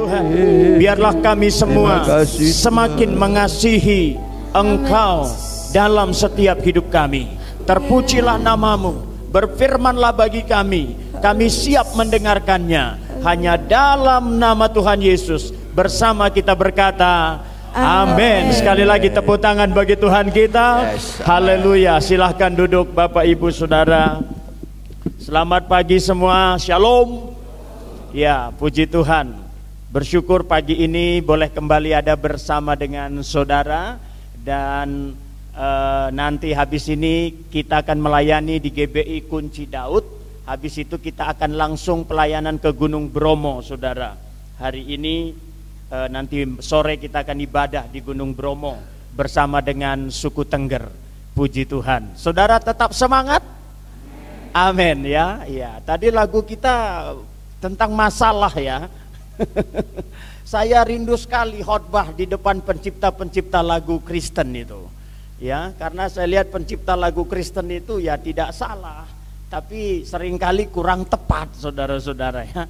Tuhan. Biarlah kami semua semakin mengasihi Engkau dalam setiap hidup kami. Terpujilah namamu, berfirmanlah bagi kami siap mendengarkannya. Hanya dalam nama Tuhan Yesus bersama kita berkata amin. Sekali lagi tepuk tangan bagi Tuhan kita. Haleluya. Silahkan duduk Bapak Ibu Saudara. Selamat pagi semua. Shalom. Ya, puji Tuhan. Bersyukur pagi ini boleh kembali ada bersama dengan saudara. Dan nanti habis ini kita akan melayani di GBI Kunci Daud. Habis itu kita akan langsung pelayanan ke Gunung Bromo, saudara. Hari ini nanti sore kita akan ibadah di Gunung Bromo bersama dengan suku Tengger. Puji Tuhan. Saudara tetap semangat? Amin ya. Ya, tadi lagu kita tentang masalah ya. Saya rindu sekali khotbah di depan pencipta-pencipta lagu Kristen itu. Ya, karena saya lihat pencipta lagu Kristen itu ya tidak salah, tapi seringkali kurang tepat, saudara-saudara ya.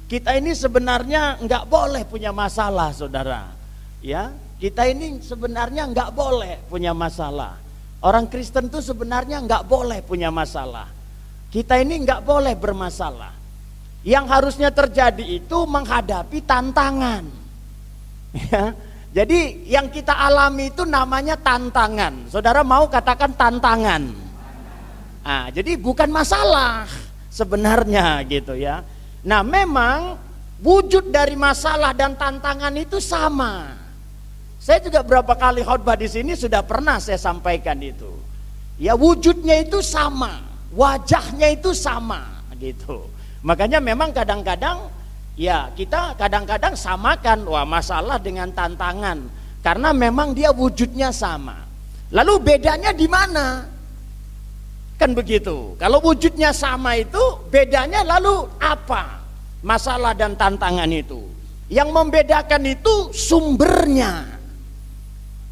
Kita ini sebenarnya nggak boleh punya masalah, saudara. Ya, kita ini sebenarnya nggak boleh punya masalah. Orang Kristen itu sebenarnya nggak boleh punya masalah. Kita ini nggak boleh bermasalah. Yang harusnya terjadi itu menghadapi tantangan. Ya, jadi yang kita alami itu namanya tantangan. Saudara mau katakan tantangan? Nah, jadi bukan masalah sebenarnya gitu ya. Nah, memang wujud dari masalah dan tantangan itu sama. Saya juga berapa kali khotbah di sini sudah pernah saya sampaikan itu. Ya, wujudnya itu sama, wajahnya itu sama gitu. Makanya memang kadang-kadang ya kita kadang-kadang samakan masalah dengan tantangan karena memang dia wujudnya sama. Lalu bedanya di mana? Kan begitu. Kalau wujudnya sama itu bedanya lalu apa? Masalah dan tantangan itu. Yang membedakan itu sumbernya.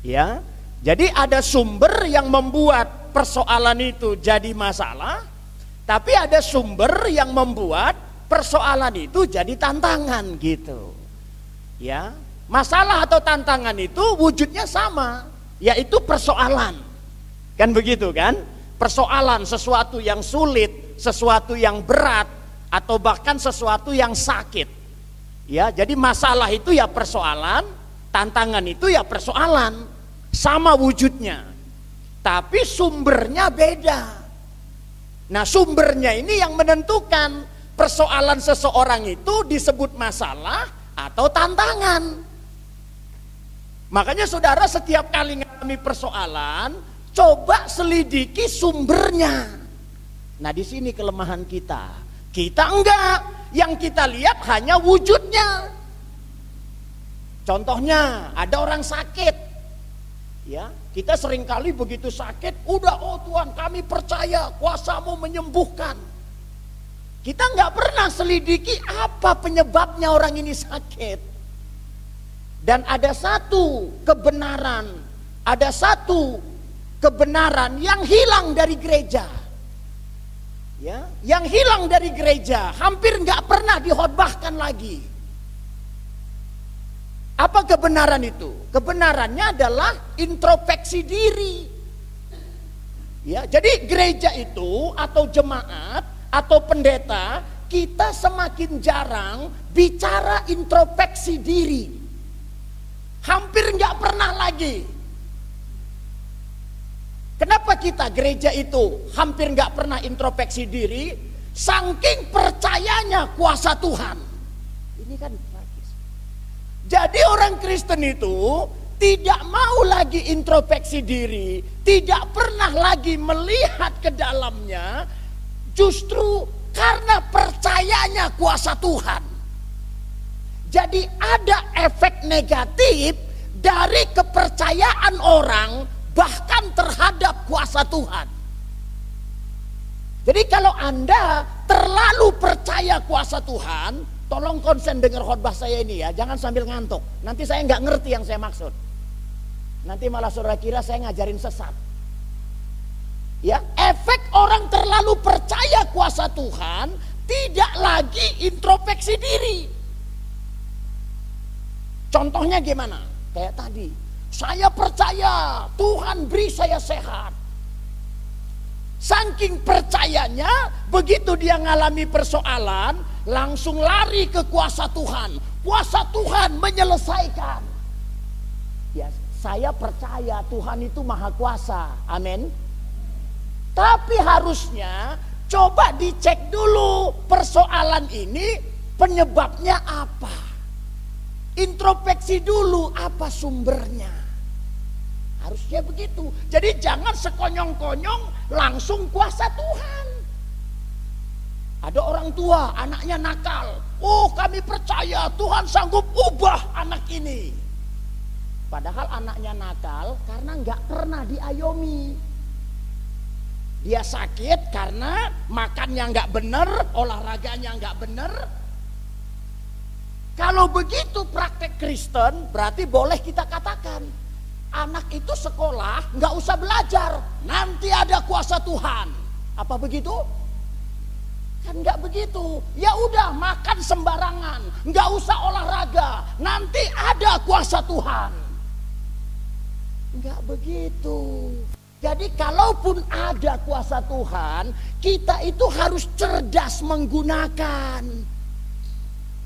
Ya. Jadi ada sumber yang membuat persoalan itu jadi masalah. Tapi ada sumber yang membuat persoalan itu jadi tantangan gitu. Ya, masalah atau tantangan itu wujudnya sama, yaitu persoalan. Kan begitu kan? Persoalan sesuatu yang sulit, sesuatu yang berat, atau bahkan sesuatu yang sakit. Ya, jadi masalah itu ya persoalan, tantangan itu ya persoalan, sama wujudnya. Tapi sumbernya beda. Nah, sumbernya ini yang menentukan persoalan seseorang itu disebut masalah atau tantangan. Makanya saudara setiap kali mengalami persoalan, coba selidiki sumbernya. Nah, di sini kelemahan kita. Kita enggak, yang kita lihat hanya wujudnya. Contohnya, ada orang sakit. Ya, kita seringkali begitu sakit, udah oh Tuhan kami percaya kuasa-Mu menyembuhkan. Kita nggak pernah selidiki apa penyebabnya orang ini sakit. Dan ada satu kebenaran yang hilang dari gereja. Ya, yang hilang dari gereja, hampir nggak pernah dikhotbahkan lagi. Apa kebenaran itu? Kebenarannya adalah introspeksi diri. Ya, jadi gereja itu atau jemaat atau pendeta, kita semakin jarang bicara introspeksi diri. Hampir nggak pernah lagi. Kenapa kita gereja itu hampir nggak pernah introspeksi diri? Saking percayanya kuasa Tuhan. Ini kan jadi orang Kristen itu tidak mau lagi introspeksi diri, tidak pernah lagi melihat ke dalamnya, justru karena percayanya kuasa Tuhan. Jadi ada efek negatif dari kepercayaan orang bahkan terhadap kuasa Tuhan. Jadi kalau Anda terlalu percaya kuasa Tuhan, tolong konsen dengar khotbah saya ini ya, jangan sambil ngantuk. Nanti saya nggak ngerti yang saya maksud. Nanti malah saudara kira saya ngajarin sesat. Ya, efek orang terlalu percaya kuasa Tuhan tidak lagi introspeksi diri. Contohnya gimana? Kayak tadi, saya percaya Tuhan beri saya sehat. Saking percayanya, begitu dia ngalami persoalan, langsung lari ke kuasa Tuhan. Kuasa Tuhan menyelesaikan. Ya, saya percaya Tuhan itu maha kuasa. Amin. Tapi harusnya coba dicek dulu persoalan ini penyebabnya apa. Introspeksi dulu apa sumbernya. Harusnya begitu. Jadi jangan sekonyong-konyong langsung kuasa Tuhan. Ada orang tua anaknya nakal. Oh, kami percaya Tuhan sanggup ubah anak ini. Padahal anaknya nakal karena nggak pernah diayomi. Dia sakit karena makannya nggak bener, olahraganya nggak bener. Kalau begitu praktek Kristen, berarti boleh kita katakan anak itu sekolah nggak usah belajar, nanti ada kuasa Tuhan. Apa begitu? Kan nggak begitu. Ya udah, makan sembarangan, nggak usah olahraga, nanti ada kuasa Tuhan. Nggak begitu. Jadi kalaupun ada kuasa Tuhan, kita itu harus cerdas menggunakan.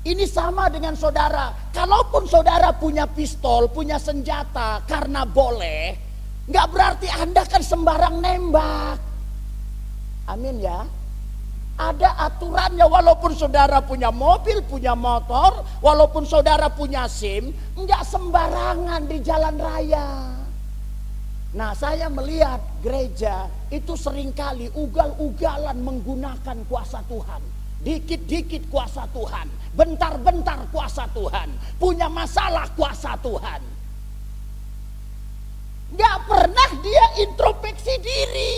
Ini sama dengan saudara. Kalaupun saudara punya pistol, punya senjata karena boleh, nggak berarti Anda kan sembarang nembak. Amin ya. Ada aturannya, walaupun saudara punya mobil, punya motor, walaupun saudara punya SIM, nggak sembarangan di jalan raya. Nah, saya melihat gereja itu seringkali ugal-ugalan menggunakan kuasa Tuhan. Dikit-dikit kuasa Tuhan, bentar-bentar kuasa Tuhan, punya masalah kuasa Tuhan. Gak pernah dia introspeksi diri.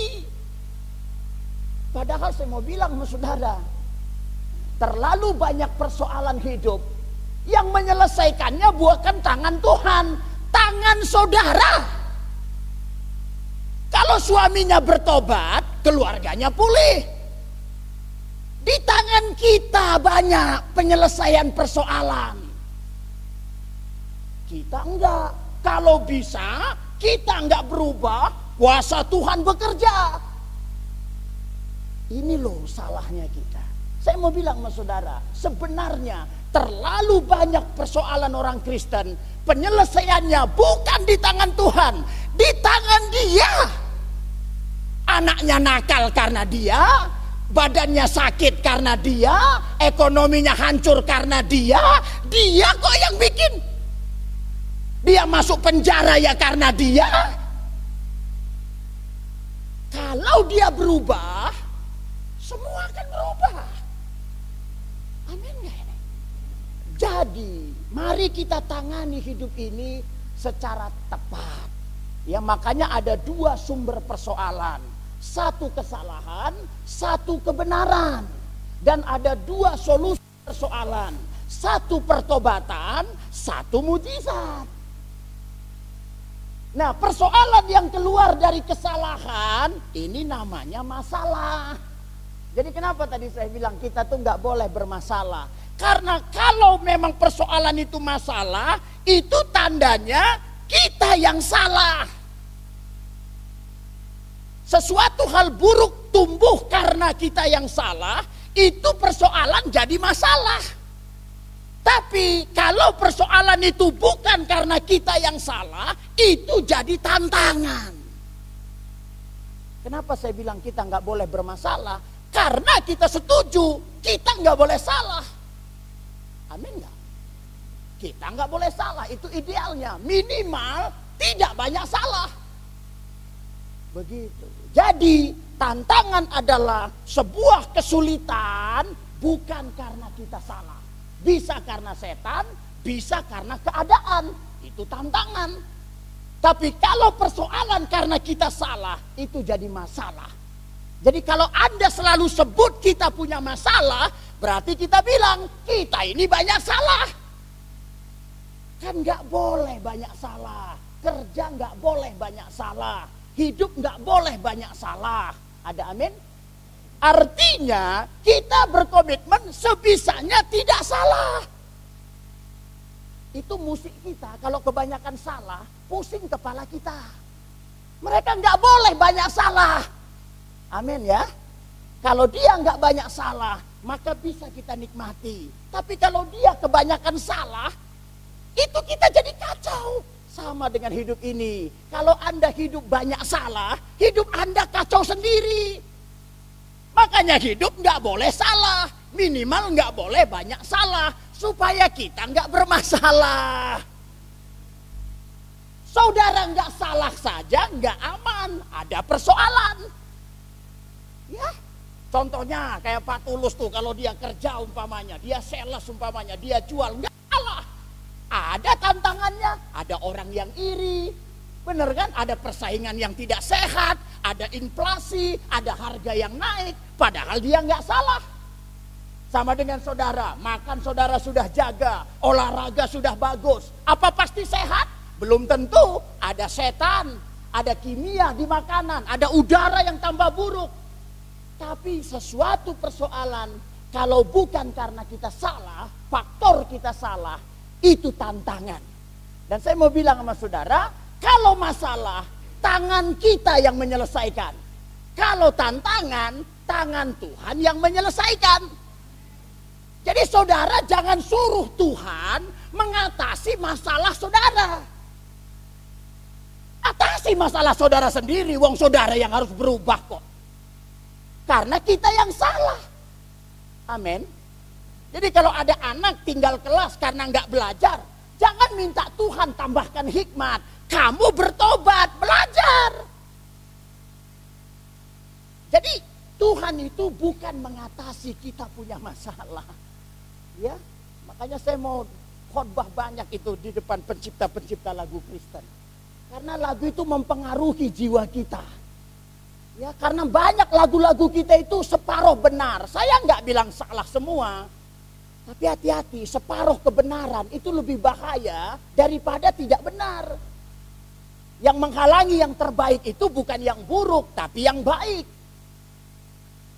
Padahal saya mau bilang sama saudara, terlalu banyak persoalan hidup yang menyelesaikannya bukan tangan Tuhan, tangan saudara. Kalau suaminya bertobat, keluarganya pulih. Di tangan kita banyak penyelesaian persoalan. Kita enggak. Kalau bisa, kita enggak berubah, kuasa Tuhan bekerja. Ini loh salahnya kita. Saya mau bilang sama saudara, sebenarnya terlalu banyak persoalan orang Kristen, penyelesaiannya bukan di tangan Tuhan, di tangan dia. Anaknya nakal karena dia, badannya sakit karena dia, ekonominya hancur karena dia kok yang bikin. Dia masuk penjara ya karena dia. Kalau dia berubah, semua akan berubah. Amin gak ini? Jadi, mari kita tangani hidup ini secara tepat. Ya, makanya ada dua sumber persoalan. Satu kesalahan, satu kebenaran. Dan ada dua solusi persoalan. Satu pertobatan, satu mujizat. Nah, persoalan yang keluar dari kesalahan, ini namanya masalah. Jadi kenapa tadi saya bilang kita tuh nggak boleh bermasalah? Karena kalau memang persoalan itu masalah, itu tandanya kita yang salah. Sesuatu hal buruk tumbuh karena kita yang salah, itu persoalan jadi masalah. Tapi kalau persoalan itu bukan karena kita yang salah, itu jadi tantangan. Kenapa saya bilang kita nggak boleh bermasalah? Karena kita setuju, kita nggak boleh salah. Amin nggak? Kita nggak boleh salah, itu idealnya. Minimal tidak banyak salah. Begitu. Jadi tantangan adalah sebuah kesulitan bukan karena kita salah. Bisa karena setan, bisa karena keadaan. Itu tantangan. Tapi kalau persoalan karena kita salah, itu jadi masalah. Jadi kalau Anda selalu sebut kita punya masalah, berarti kita bilang kita ini banyak salah. Kan gak boleh banyak salah. Kerja gak boleh banyak salah. Hidup gak boleh banyak salah. Ada amin? Artinya kita berkomitmen sebisanya tidak salah. itu musik kita kalau kebanyakan salah, pusing kepala kita. Mereka nggak boleh banyak salah. Amin ya. Kalau dia nggak banyak salah, maka bisa kita nikmati. Tapi kalau dia kebanyakan salah, itu kita jadi kacau. Sama dengan hidup ini. Kalau Anda hidup banyak salah, hidup Anda kacau sendiri. Makanya hidup nggak boleh salah. Minimal nggak boleh banyak salah. Supaya kita nggak bermasalah. Saudara nggak salah saja nggak aman. Ada persoalan. Ya, contohnya kayak Pak Tulus tuh, kalau dia kerja umpamanya, dia sales umpamanya, dia jual, nggak salah. Ada tantangannya, ada orang yang iri. Bener kan? Ada persaingan yang tidak sehat, ada inflasi, ada harga yang naik. Padahal dia nggak salah. Sama dengan saudara, makan saudara sudah jaga, olahraga sudah bagus. Apa pasti sehat? Belum tentu. Ada setan, ada kimia di makanan, ada udara yang tambah buruk. Tapi sesuatu persoalan, kalau bukan karena kita salah, faktor kita salah, itu tantangan. Dan saya mau bilang sama saudara, kalau masalah, tangan kita yang menyelesaikan. Kalau tantangan, tangan Tuhan yang menyelesaikan. Jadi saudara jangan suruh Tuhan mengatasi masalah saudara. Atasi masalah saudara sendiri, wong saudara yang harus berubah kok. Karena kita yang salah. Amin. Jadi kalau ada anak tinggal kelas karena nggak belajar, jangan minta Tuhan tambahkan hikmat. Kamu bertobat, belajar. Jadi Tuhan itu bukan mengatasi kita punya masalah. Ya, makanya saya mau khotbah banyak itu di depan pencipta-pencipta lagu Kristen. Karena lagu itu mempengaruhi jiwa kita. Ya, karena banyak lagu-lagu kita itu separuh benar. Saya nggak bilang salah semua. Tapi hati-hati, separuh kebenaran itu lebih bahaya daripada tidak benar. Yang menghalangi yang terbaik itu bukan yang buruk, tapi yang baik.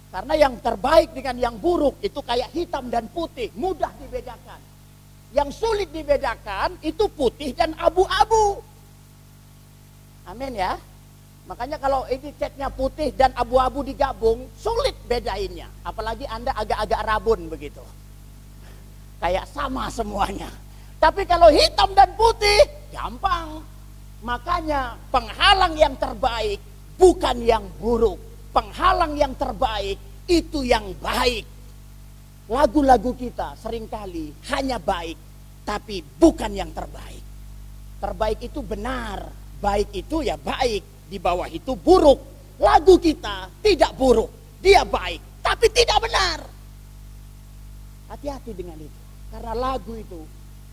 Karena yang terbaik dengan yang buruk itu kayak hitam dan putih, mudah dibedakan. Yang sulit dibedakan itu putih dan abu-abu. Amin ya. Makanya kalau ini catnya putih dan abu-abu digabung, sulit bedainnya. Apalagi Anda agak-agak rabun begitu. Kayak sama semuanya. Tapi kalau hitam dan putih, gampang. Makanya penghalang yang terbaik bukan yang buruk. Penghalang yang terbaik itu yang baik. Lagu-lagu kita seringkali hanya baik, tapi bukan yang terbaik. Terbaik itu benar, baik itu ya baik, di bawah itu buruk. Lagu kita tidak buruk, dia baik, tapi tidak benar. Hati-hati dengan itu. Karena lagu itu,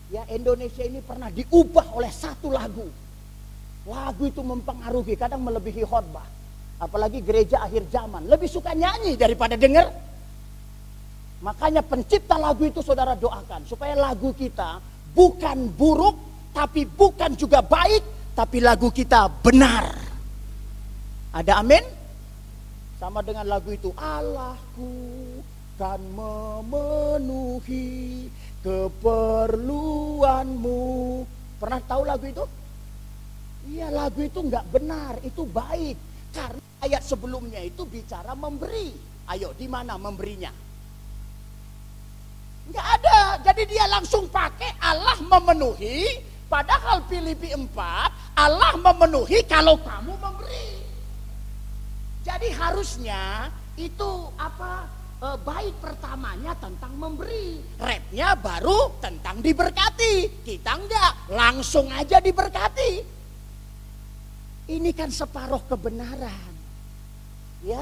ya Indonesia ini pernah diubah oleh satu lagu. Lagu itu mempengaruhi, kadang melebihi khotbah. Apalagi gereja akhir zaman, lebih suka nyanyi daripada dengar. Makanya pencipta lagu itu saudara doakan, supaya lagu kita bukan buruk, tapi bukan juga baik, tapi lagu kita benar. Ada amin? Sama dengan lagu itu, Allahku kan memenuhi keperluanmu. Pernah tahu lagu itu? Iya, lagu itu nggak benar, itu baik. Karena ayat sebelumnya itu bicara memberi. Ayo, di mana memberinya? Nggak ada. Jadi dia langsung pakai Allah memenuhi. Padahal Filipi 4, Allah memenuhi kalau kamu memberi. Jadi harusnya itu bait pertamanya tentang memberi. Rapnya baru tentang diberkati. Kita enggak, langsung aja diberkati. Ini kan separuh kebenaran. Ya,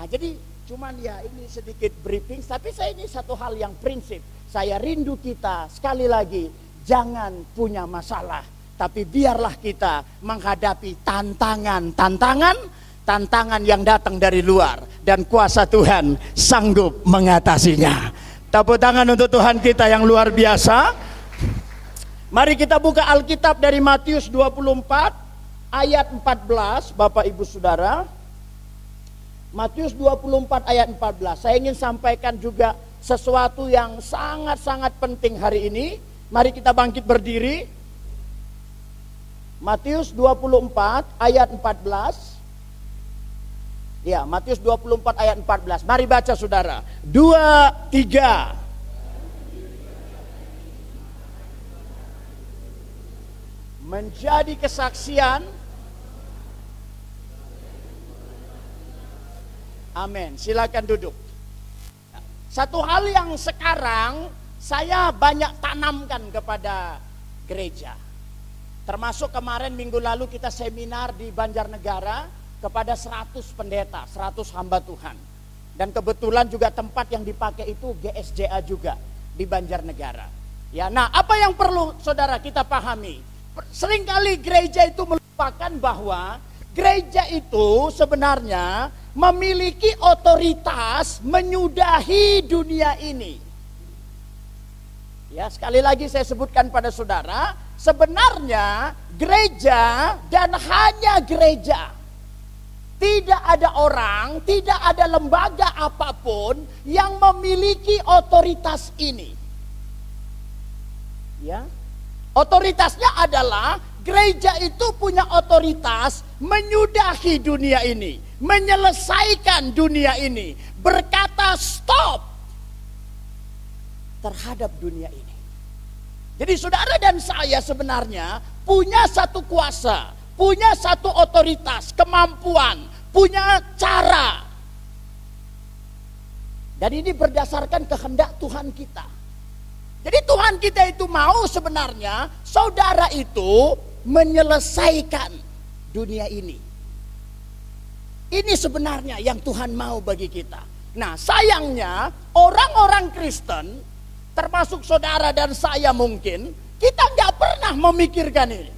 jadi cuman ya ini sedikit briefing. Tapi saya ini satu hal yang prinsip. Saya rindu kita sekali lagi, jangan punya masalah. Tapi biarlah kita menghadapi tantangan yang datang dari luar. Dan kuasa Tuhan sanggup mengatasinya. Tepuk tangan untuk Tuhan kita yang luar biasa. Mari kita buka Alkitab dari Matius 24. Ayat 14, Bapak Ibu Saudara. Matius 24 ayat 14. Saya ingin sampaikan juga sesuatu yang sangat-sangat penting hari ini. Mari kita bangkit berdiri. Matius 24 ayat 14. Ya, Matius 24 ayat 14. Mari baca saudara. 2, 3. Menjadi kesaksian. Amin. Silakan duduk. Satu hal yang sekarang saya banyak tanamkan kepada gereja. Termasuk kemarin minggu lalu kita seminar di Banjarnegara kepada 100 pendeta, 100 hamba Tuhan. Dan kebetulan juga tempat yang dipakai itu GSJA juga di Banjarnegara. Ya, nah apa yang perlu saudara kita pahami? Seringkali gereja itu melupakan bahwa gereja itu sebenarnya memiliki otoritas menyudahi dunia ini. Ya, sekali lagi saya sebutkan pada saudara, sebenarnya gereja dan hanya gereja. Tidak ada orang, tidak ada lembaga apapun yang memiliki otoritas ini. Ya. Otoritasnya adalah gereja itu punya otoritas menyudahi dunia ini, menyelesaikan dunia ini, berkata stop terhadap dunia ini. Jadi saudara dan saya sebenarnya punya satu kuasa, punya satu otoritas, kemampuan, punya cara. Dan ini berdasarkan kehendak Tuhan kita. Jadi Tuhan kita itu mau sebenarnya saudara itu menyelesaikan dunia ini. Ini sebenarnya yang Tuhan mau bagi kita. Nah, sayangnya orang-orang Kristen, termasuk saudara dan saya mungkin, kita nggak pernah memikirkan ini.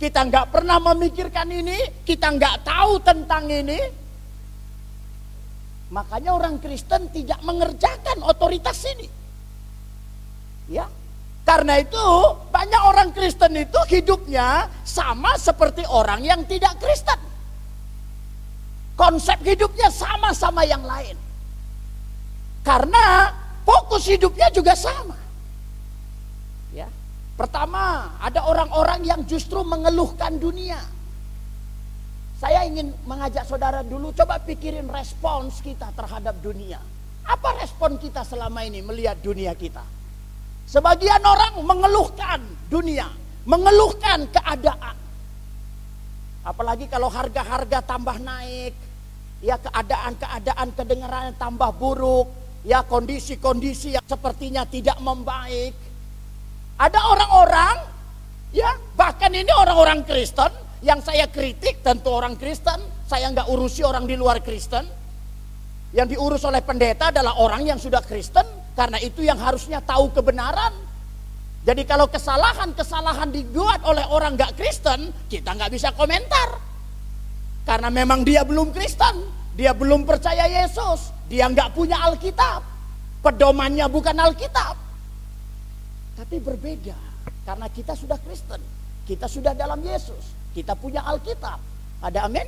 Kita nggak pernah memikirkan ini, kita nggak tahu tentang ini. Makanya orang Kristen tidak mengerjakan otoritas ini. Ya, karena itu banyak orang Kristen itu hidupnya sama seperti orang yang tidak Kristen. Konsep hidupnya sama-sama yang lain. Karena fokus hidupnya juga sama. Ya. Pertama, ada orang-orang yang justru mengeluhkan dunia. Saya ingin mengajak saudara dulu coba pikirin respons kita terhadap dunia. Apa respon kita selama ini melihat dunia kita? Sebagian orang mengeluhkan dunia, mengeluhkan keadaan. Apalagi kalau harga-harga tambah naik, ya keadaan-keadaan kedengarannya tambah buruk, ya kondisi-kondisi yang sepertinya tidak membaik. Ada orang-orang, ya bahkan ini orang-orang Kristen yang saya kritik, tentu orang Kristen, saya nggak urusi orang di luar Kristen. Yang diurus oleh pendeta adalah orang yang sudah Kristen, karena itu yang harusnya tahu kebenaran. Jadi kalau kesalahan-kesalahan dibuat oleh orang nggak Kristen, kita nggak bisa komentar. Karena memang dia belum Kristen, dia belum percaya Yesus, dia nggak punya Alkitab, pedomannya bukan Alkitab. Tapi berbeda, karena kita sudah Kristen, kita sudah dalam Yesus, kita punya Alkitab. Ada amin?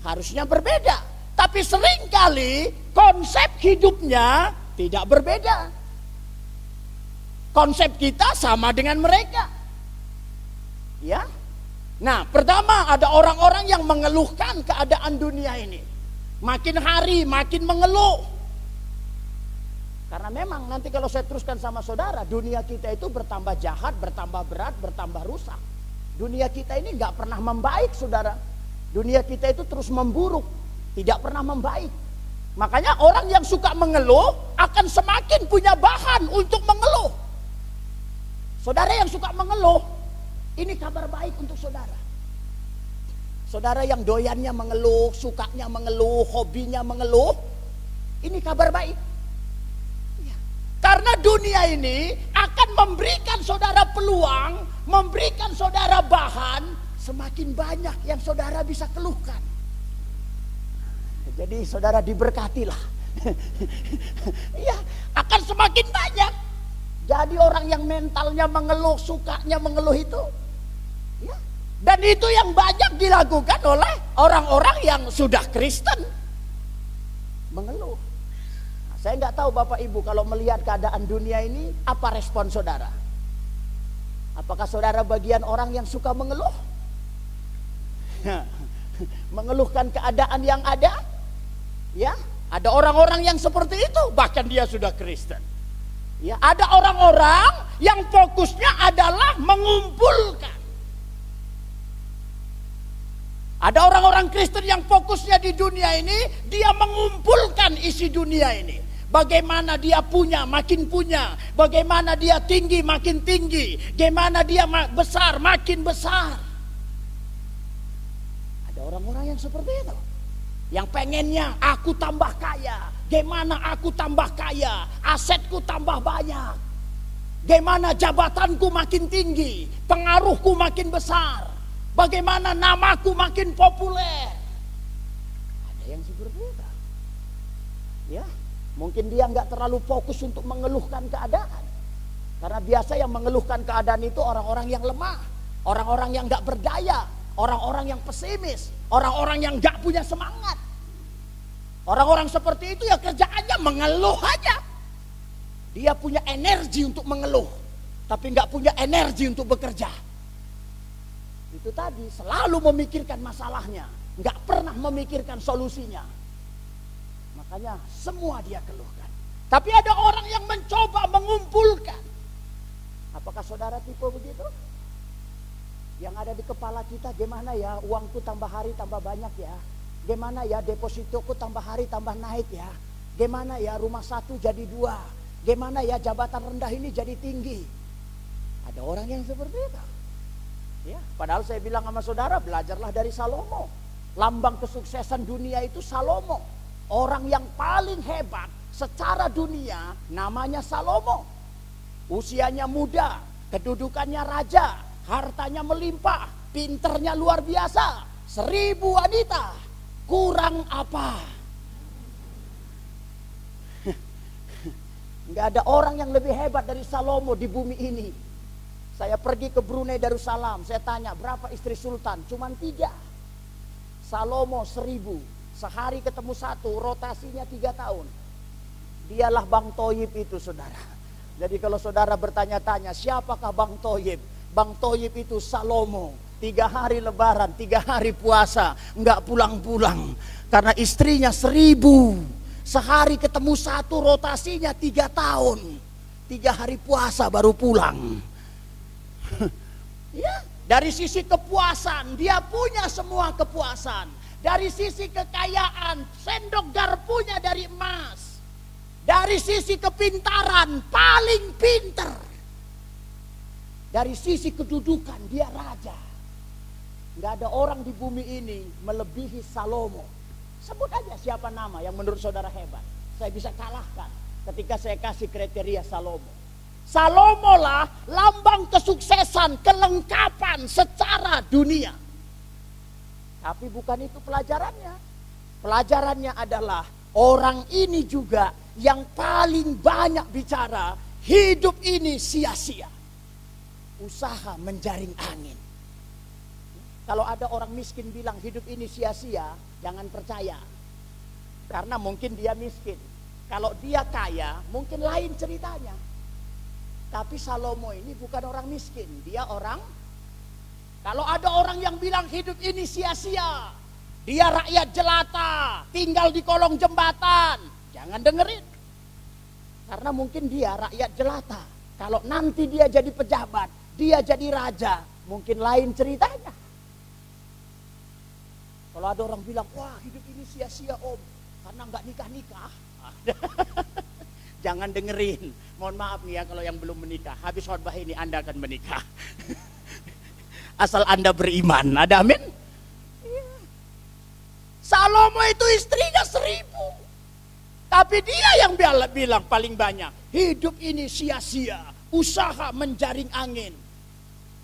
Harusnya berbeda. Tapi seringkali konsep hidupnya tidak berbeda. Konsep kita sama dengan mereka. Ya. Nah, pertama ada orang-orang yang mengeluhkan keadaan dunia ini. Makin hari makin mengeluh. Karena memang nanti kalau saya teruskan sama saudara, dunia kita itu bertambah jahat, bertambah berat, bertambah rusak. Dunia kita ini nggak pernah membaik, saudara. Dunia kita itu terus memburuk, tidak pernah membaik. Makanya orang yang suka mengeluh akan semakin punya bahan untuk mengeluh. Saudara yang suka mengeluh, ini kabar baik untuk saudara. Saudara yang doyannya mengeluh, sukanya mengeluh, hobinya mengeluh, ini kabar baik. Ya. Karena dunia ini akan memberikan saudara peluang, memberikan saudara bahan, semakin banyak yang saudara bisa keluhkan. Jadi saudara diberkatilah. Ya, akan semakin banyak. Jadi orang yang mentalnya mengeluh, sukanya mengeluh itu. Ya. Dan itu yang banyak dilakukan oleh orang-orang yang sudah Kristen. Mengeluh. Nah, Saya nggak tahu Bapak Ibu kalau melihat keadaan dunia ini, apa respon saudara? Apakah saudara bagian orang yang suka mengeluh? Mengeluhkan keadaan yang ada? Ya, ada orang-orang yang seperti itu, bahkan dia sudah Kristen. Ya, ada orang-orang yang fokusnya adalah mengumpulkan. Ada orang-orang Kristen yang fokusnya di dunia ini, dia mengumpulkan isi dunia ini. Bagaimana dia punya, makin punya. Bagaimana dia tinggi, makin tinggi. Bagaimana dia besar, makin besar. Ada orang-orang yang seperti itu. Yang pengennya aku tambah kaya. Gimana aku tambah kaya, asetku tambah banyak. Gimana jabatanku makin tinggi, pengaruhku makin besar. Bagaimana namaku makin populer. Ada yang seperti itu. Ya, mungkin dia nggak terlalu fokus untuk mengeluhkan keadaan. Karena biasa yang mengeluhkan keadaan itu orang-orang yang lemah, orang-orang yang nggak berdaya, orang-orang yang pesimis, orang-orang yang nggak punya semangat. Orang-orang seperti itu ya kerjaannya mengeluh aja. Dia punya energi untuk mengeluh, tapi nggak punya energi untuk bekerja. Itu tadi, selalu memikirkan masalahnya, nggak pernah memikirkan solusinya. Makanya semua dia keluhkan. Tapi ada orang yang mencoba mengumpulkan. Apakah saudara tipe begitu? Yang ada di kepala kita, gimana ya uangku tambah hari tambah banyak ya. Gimana ya depositoku tambah hari tambah naik ya. Gimana ya rumah satu jadi dua. Gimana ya jabatan rendah ini jadi tinggi. Ada orang yang seperti itu. Ya, padahal saya bilang sama saudara, belajarlah dari Salomo. Lambang kesuksesan dunia itu Salomo. Orang yang paling hebat secara dunia namanya Salomo. Usianya muda, kedudukannya raja, hartanya melimpah, pinternya luar biasa. 1000 wanita. Kurang apa? Nggak ada orang yang lebih hebat dari Salomo di bumi ini. Saya pergi ke Brunei Darussalam, saya tanya berapa istri sultan? Cuman 3. Salomo 1000, sehari ketemu 1, rotasinya 3 tahun. Dialah Bang Toyib itu saudara. Jadi kalau saudara bertanya-tanya siapakah Bang Toyib? Bang Toyib itu Salomo. 3 hari lebaran, 3 hari puasa, nggak pulang-pulang. Karena istrinya 1000. Sehari ketemu 1, rotasinya 3 tahun. 3 hari puasa baru pulang. Ya, dari sisi kepuasan, dia punya semua kepuasan. Dari sisi kekayaan, sendok garpunya dari emas. Dari sisi kepintaran, paling pinter. Dari sisi kedudukan, dia raja. Nggak ada orang di bumi ini melebihi Salomo. Sebut aja siapa nama yang menurut saudara hebat. Saya bisa kalahkan ketika saya kasih kriteria Salomo. Salomo lah lambang kesuksesan, kelengkapan secara dunia. Tapi bukan itu pelajarannya. Pelajarannya adalah orang ini juga yang paling banyak bicara, hidup ini sia-sia. Usaha menjaring angin. Kalau ada orang miskin bilang hidup ini sia-sia, jangan percaya. Karena mungkin dia miskin. Kalau dia kaya, mungkin lain ceritanya. Tapi Salomo ini bukan orang miskin, dia orang. Kalau ada orang yang bilang hidup ini sia-sia, dia rakyat jelata, tinggal di kolong jembatan, jangan dengerin. Karena mungkin dia rakyat jelata. Kalau nanti dia jadi pejabat, dia jadi raja, mungkin lain ceritanya. Kalau ada orang bilang, wah hidup ini sia-sia om, karena nggak nikah-nikah. Jangan dengerin. Mohon maaf nih ya kalau yang belum menikah. Habis khotbah ini Anda akan menikah. Asal Anda beriman. Ada amin? Ya. Salomo itu istrinya 1000. Tapi dia yang bilang paling banyak. Hidup ini sia-sia. Usaha menjaring angin.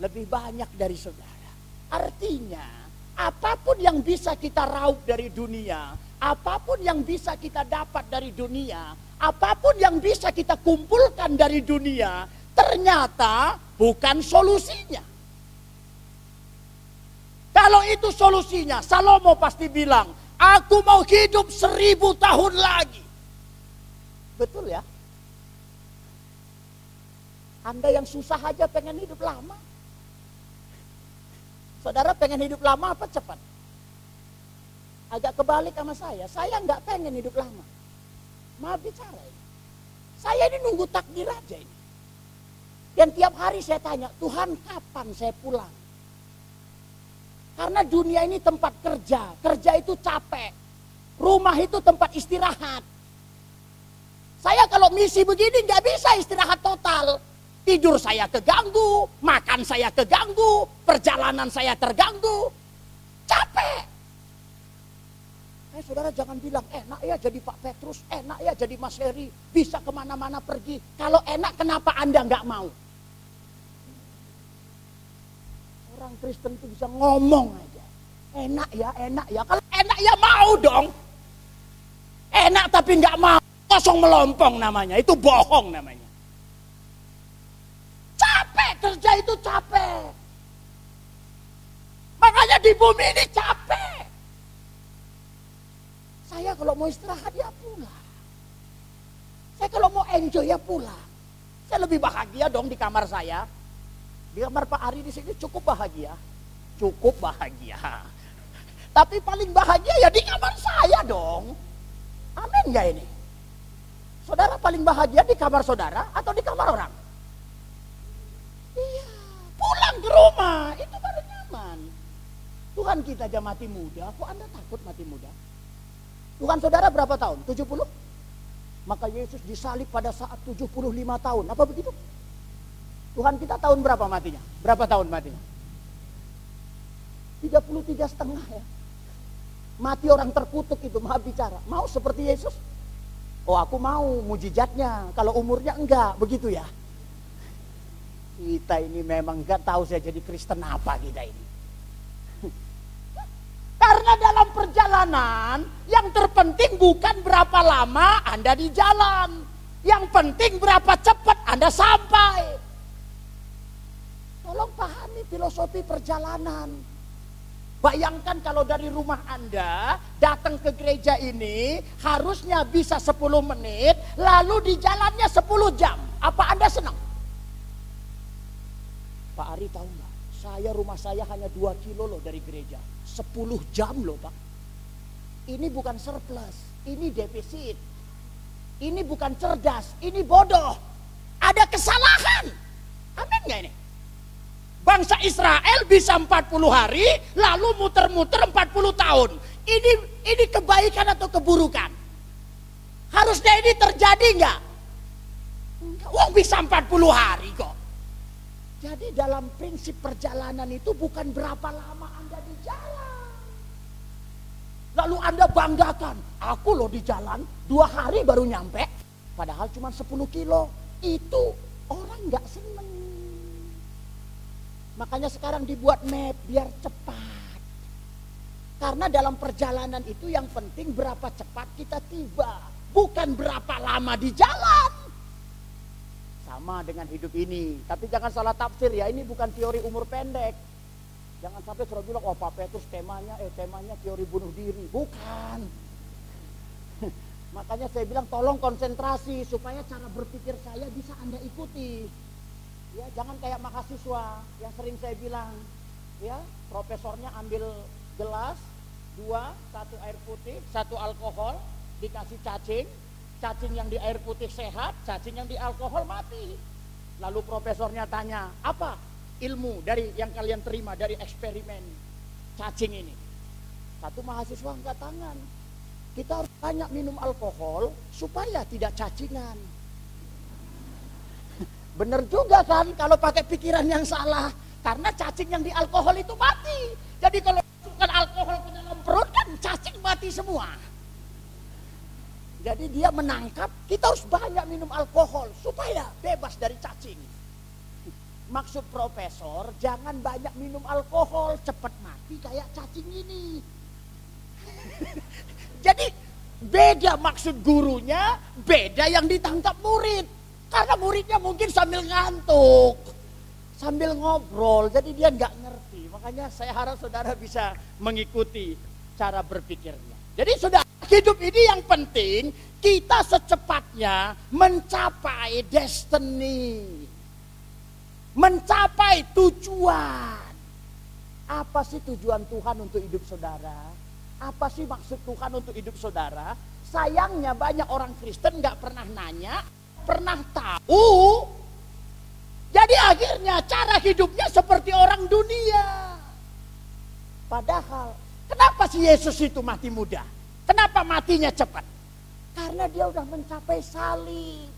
Lebih banyak dari saudara. Artinya apapun yang bisa kita raup dari dunia, apapun yang bisa kita dapat dari dunia, apapun yang bisa kita kumpulkan dari dunia, ternyata bukan solusinya. Kalau itu solusinya, Salomo pasti bilang, aku mau hidup 1000 tahun lagi. Betul ya? Anda yang susah aja pengen hidup lama. Saudara pengen hidup lama apa cepat? Agak kebalik sama saya nggak pengen hidup lama. Maaf bicara ini. Saya ini nunggu takdir aja ini. Dan tiap hari saya tanya, Tuhan kapan saya pulang? Karena dunia ini tempat kerja. Kerja itu capek. Rumah itu tempat istirahat. Saya kalau misi begini nggak bisa istirahat total. Tidur saya keganggu, makan saya keganggu, perjalanan saya terganggu. Capek. Saudara jangan bilang, enak ya jadi Pak Petrus, enak ya jadi Mas Heri, bisa kemana-mana pergi. Kalau enak kenapa Anda nggak mau? Orang Kristen itu bisa ngomong aja. Enak ya. Kalau enak ya mau dong. Enak tapi nggak mau, kosong melompong namanya, itu bohong namanya. Kerja itu capek. Makanya di bumi ini capek. Saya kalau mau istirahat ya pulang. Saya kalau mau enjoy ya pulang. Saya lebih bahagia dong di kamar saya. Di kamar Pak Ari di sini cukup bahagia. Cukup bahagia. Tapi paling bahagia ya di kamar saya dong. Amin gak ini? Saudara paling bahagia di kamar saudara atau di kamar orang? Iya, pulang ke rumah, itu baru nyaman. Tuhan kita aja mati muda, kok Anda takut mati muda? Tuhan saudara berapa tahun? 70? Maka Yesus disalib pada saat 75 tahun, apa begitu? Tuhan kita tahun berapa matinya? Berapa tahun matinya? 33 setengah ya. Mati orang terkutuk itu, maaf bicara. Mau seperti Yesus? Oh aku mau mujizatnya, kalau umurnya enggak, begitu ya. Kita ini memang gak tahu saya jadi Kristen apa kita ini. Karena dalam perjalanan yang terpenting bukan berapa lama Anda di jalan. Yang penting berapa cepat Anda sampai. Tolong pahami filosofi perjalanan. Bayangkan kalau dari rumah Anda datang ke gereja ini harusnya bisa 10 menit, lalu di jalannya 10 jam. Apa Anda senang? Pak Ari tahu nggak? Rumah saya hanya 2 kilo loh dari gereja. 10 jam loh Pak. Ini bukan surplus, ini defisit. Ini bukan cerdas, ini bodoh. Ada kesalahan. Amin nggak ini? Bangsa Israel bisa 40 hari, lalu muter-muter 40 tahun. Ini kebaikan atau keburukan? Harusnya ini terjadi nggak? Wong bisa 40 hari kok. Jadi dalam prinsip perjalanan itu bukan berapa lama Anda di jalan. Lalu Anda banggakan, aku loh di jalan 2 hari baru nyampe. Padahal cuma 10 kilo. Itu orang gak seneng. Makanya sekarang dibuat map biar cepat. Karena dalam perjalanan itu yang penting berapa cepat kita tiba. Bukan berapa lama di jalan. Sama dengan hidup ini, tapi jangan salah tafsir ya, ini bukan teori umur pendek. Jangan sampai saudara bilang, oh Pak Petrus temanya teori bunuh diri. Bukan. Makanya saya bilang tolong konsentrasi supaya cara berpikir saya bisa Anda ikuti. Ya, jangan kayak mahasiswa yang sering saya bilang, ya profesornya ambil gelas 2, 1 air putih, 1 alkohol, dikasih cacing. Cacing yang di air putih sehat, cacing yang di alkohol mati. Lalu profesornya tanya, apa ilmu dari yang kalian terima dari eksperimen cacing ini? Satu mahasiswa angkat tangan. Kita harus banyak minum alkohol supaya tidak cacingan. Bener juga kan kalau pakai pikiran yang salah. Karena cacing yang di alkohol itu mati. Jadi kalau masukkan alkohol ke dalam perut kan cacing mati semua. Jadi dia menangkap, kita harus banyak minum alkohol supaya bebas dari cacing. Maksud profesor, jangan banyak minum alkohol, cepat mati kayak cacing ini. Jadi beda maksud gurunya, beda yang ditangkap murid. Karena muridnya mungkin sambil ngantuk, sambil ngobrol, jadi dia nggak ngerti. Makanya saya harap saudara bisa mengikuti cara berpikirnya. Jadi saudara, hidup ini yang penting kita secepat saatnya mencapai destiny. Mencapai tujuan. Apa sih tujuan Tuhan untuk hidup saudara? Apa sih maksud Tuhan untuk hidup saudara? Sayangnya banyak orang Kristen gak pernah nanya, pernah tahu. Jadi akhirnya cara hidupnya seperti orang dunia. Padahal kenapa si Yesus itu mati muda? Kenapa matinya cepat? Karena dia udah mencapai salib.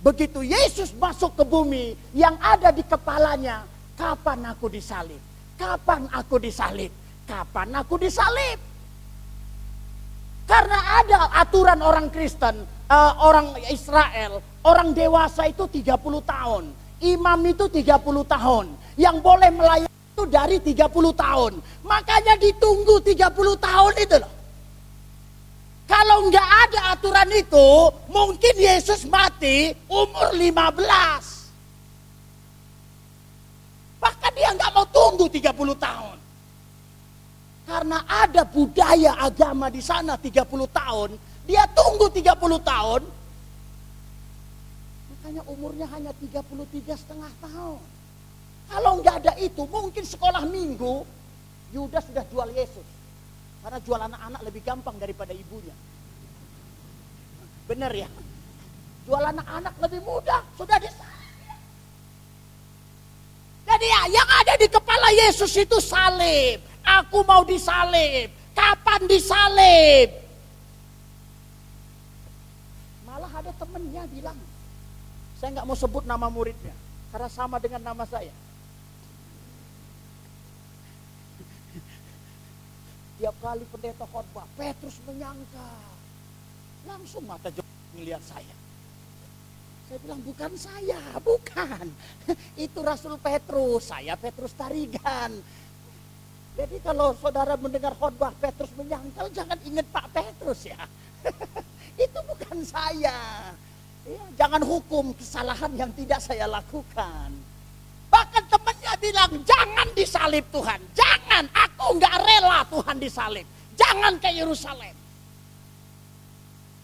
Begitu Yesus masuk ke bumi, yang ada di kepalanya, kapan aku disalib? Kapan aku disalib? Kapan aku disalib? Karena ada aturan orang Kristen, orang Israel, orang dewasa itu 30 tahun. Imam itu 30 tahun. Yang boleh melayani itu dari 30 tahun. Makanya ditunggu 30 tahun itu loh. Kalau nggak ada aturan itu, mungkin Yesus mati umur 15. Bahkan dia nggak mau tunggu 30 tahun. Karena ada budaya agama di sana 30 tahun, dia tunggu 30 tahun. Makanya umurnya hanya 33,5 tahun. Kalau nggak ada itu, mungkin sekolah minggu, Yudas sudah jual Yesus. Karena jual anak-anak lebih gampang daripada ibunya. Bener ya? Jual anak-anak lebih mudah, sudah disalib. Jadi ya, yang ada di kepala Yesus itu salib. Aku mau disalib. Kapan disalib? Malah ada temennya bilang, saya nggak mau sebut nama muridnya, karena sama dengan nama saya. Tiap kali pendeta khotbah, Petrus menyangka. Langsung mata jawab melihat saya. Saya bilang bukan saya, bukan. Itu Rasul Petrus, saya Petrus Tarigan. Jadi kalau saudara mendengar khotbah Petrus menyangkal, jangan ingat Pak Petrus ya. Itu bukan saya. Ya, jangan hukum kesalahan yang tidak saya lakukan. Bahkan temannya bilang, jangan disalib Tuhan. Jangan, aku nggak rela Tuhan disalib. Jangan ke Yerusalem.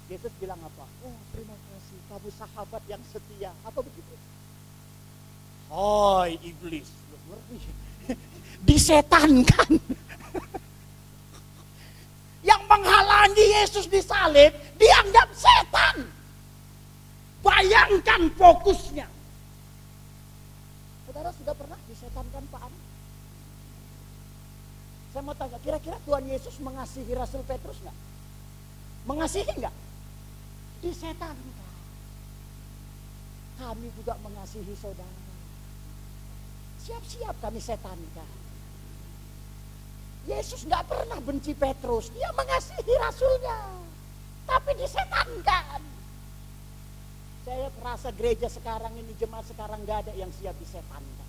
Yesus bilang apa? Oh, terima kasih, kamu sahabat yang setia. Apa begitu? Hai iblis. Disetankan. Yang menghalangi Yesus disalib, dianggap setan. Bayangkan fokusnya. Saudara sudah pernah disetankan Pak Ani? Saya mau tanya, kira-kira Tuhan Yesus mengasihi Rasul Petrus nggak? Mengasihi nggak? Disetankan. Kami juga mengasihi saudara. Siap-siap kami setankan. Yesus nggak pernah benci Petrus, dia mengasihi rasulnya, tapi disetankan. Saya merasa gereja sekarang ini, jemaat sekarang nggak ada yang siap disetankan.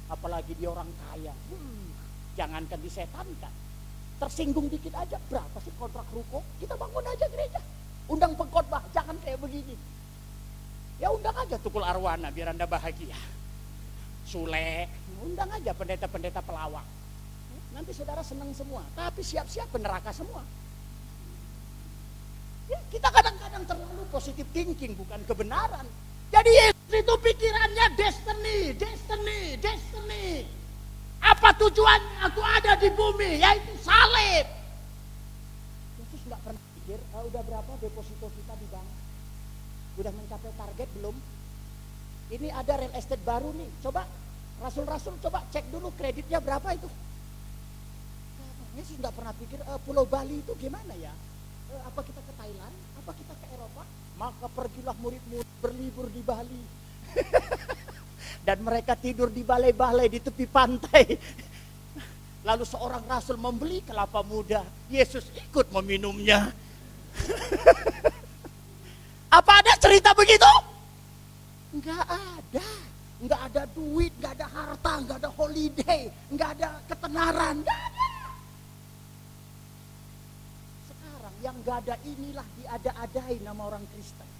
Apalagi dia orang kaya. Jangankan disetankan, tersinggung dikit aja, berapa sih kontrak ruko? Kita bangun aja gereja. Undang pengkhotbah, jangan kayak begini. Ya undang aja Tukul Arwana biar Anda bahagia. Sule, undang aja pendeta-pendeta pelawak. Nanti saudara senang semua, tapi siap-siap ke neraka semua. Ya, kita kadang-kadang terlalu positive thinking, bukan kebenaran. Jadi Yesus itu pikirannya destiny. Apa tujuannya aku ada di bumi? Yaitu salib. Yesus nggak pernah pikir, udah berapa deposito kita di bank? Udah mencapai target belum? Ini ada real estate baru nih, coba rasul-rasul coba cek dulu kreditnya berapa itu. Yesus nggak pernah pikir Pulau Bali itu gimana ya? Apa kita ke Thailand? Apa kita ke Eropa? Maka pergilah murid-murid berlibur di Bali. Dan mereka tidur di balai-balai di tepi pantai. Lalu seorang rasul membeli kelapa muda. Yesus ikut meminumnya. Apa ada cerita begitu? Enggak ada. Enggak ada duit, enggak ada harta, enggak ada holiday, enggak ada ketenaran, enggak ada. Sekarang yang enggak ada inilah diada-adai nama orang Kristen.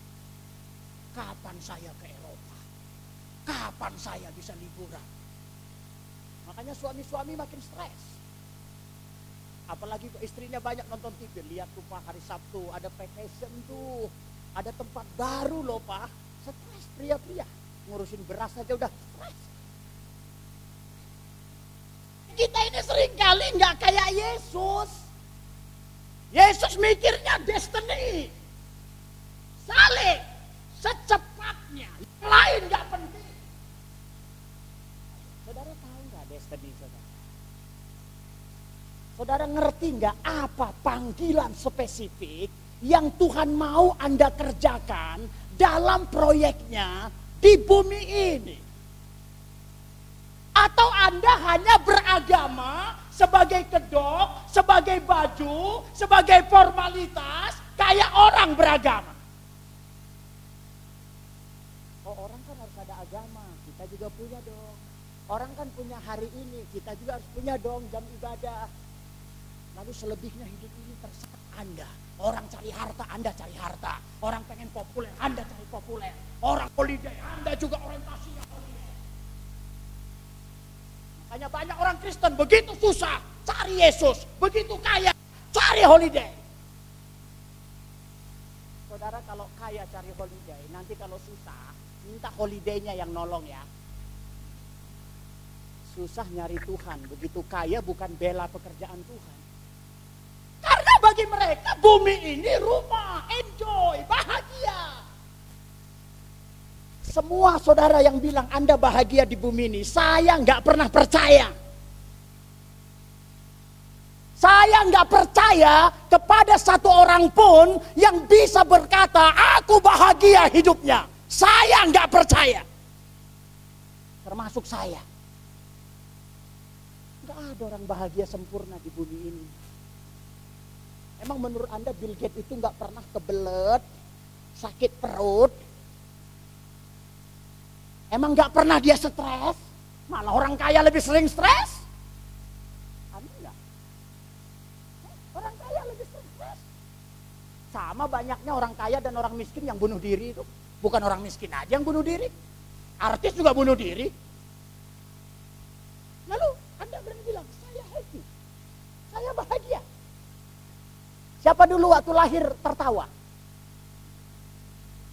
Kapan saya ke Eropa? Kapan saya bisa liburan? Makanya suami-suami makin stres. Apalagi istrinya banyak nonton TV. Lihat tuh Pak, hari Sabtu ada vacation tuh. Ada tempat baru loh Pak. Stres pria-pria. Ngurusin beras aja udah stres. Kita ini sering kali nggak kayak Yesus. Yesus mikirnya destiny. Saleh. Secepatnya. Yang lain nggak penting. Saudara tahu nggak destiny saudara? Saudara ngerti nggak apa panggilan spesifik yang Tuhan mau Anda kerjakan dalam proyeknya di bumi ini? Atau Anda hanya beragama sebagai kedok, sebagai baju, sebagai formalitas, kayak orang beragama? Oh, orang kan harus ada agama, kita juga punya dong. Orang kan punya hari ini, kita juga harus punya dong jam ibadah. Lalu selebihnya hidup ini terserah Anda. Orang cari harta, Anda cari harta. Orang pengen populer, Anda cari populer. Orang holiday, Anda juga orientasinya holiday. Makanya banyak orang Kristen begitu susah cari Yesus, begitu kaya cari holiday. Saudara kalau kaya cari holiday, nanti kalau susah minta holidaynya yang nolong ya. Susah nyari Tuhan, begitu kaya bukan bela pekerjaan Tuhan. Karena bagi mereka bumi ini rumah, enjoy, bahagia. Semua saudara yang bilang Anda bahagia di bumi ini, saya nggak pernah percaya. Saya nggak percaya kepada satu orang pun yang bisa berkata, aku bahagia hidupnya. Saya nggak percaya. Termasuk saya. Nggak ada orang bahagia sempurna di bumi ini. Emang menurut Anda Bill Gates itu nggak pernah kebelet, sakit perut? Emang nggak pernah dia stres? Malah orang kaya lebih sering stres? Anda enggak? Orang kaya lebih sering stres. Sama banyaknya orang kaya dan orang miskin yang bunuh diri itu. Bukan orang miskin aja yang bunuh diri. Artis juga bunuh diri. Lalu Anda berani bilang, saya happy. Saya bahagia. Siapa dulu waktu lahir tertawa?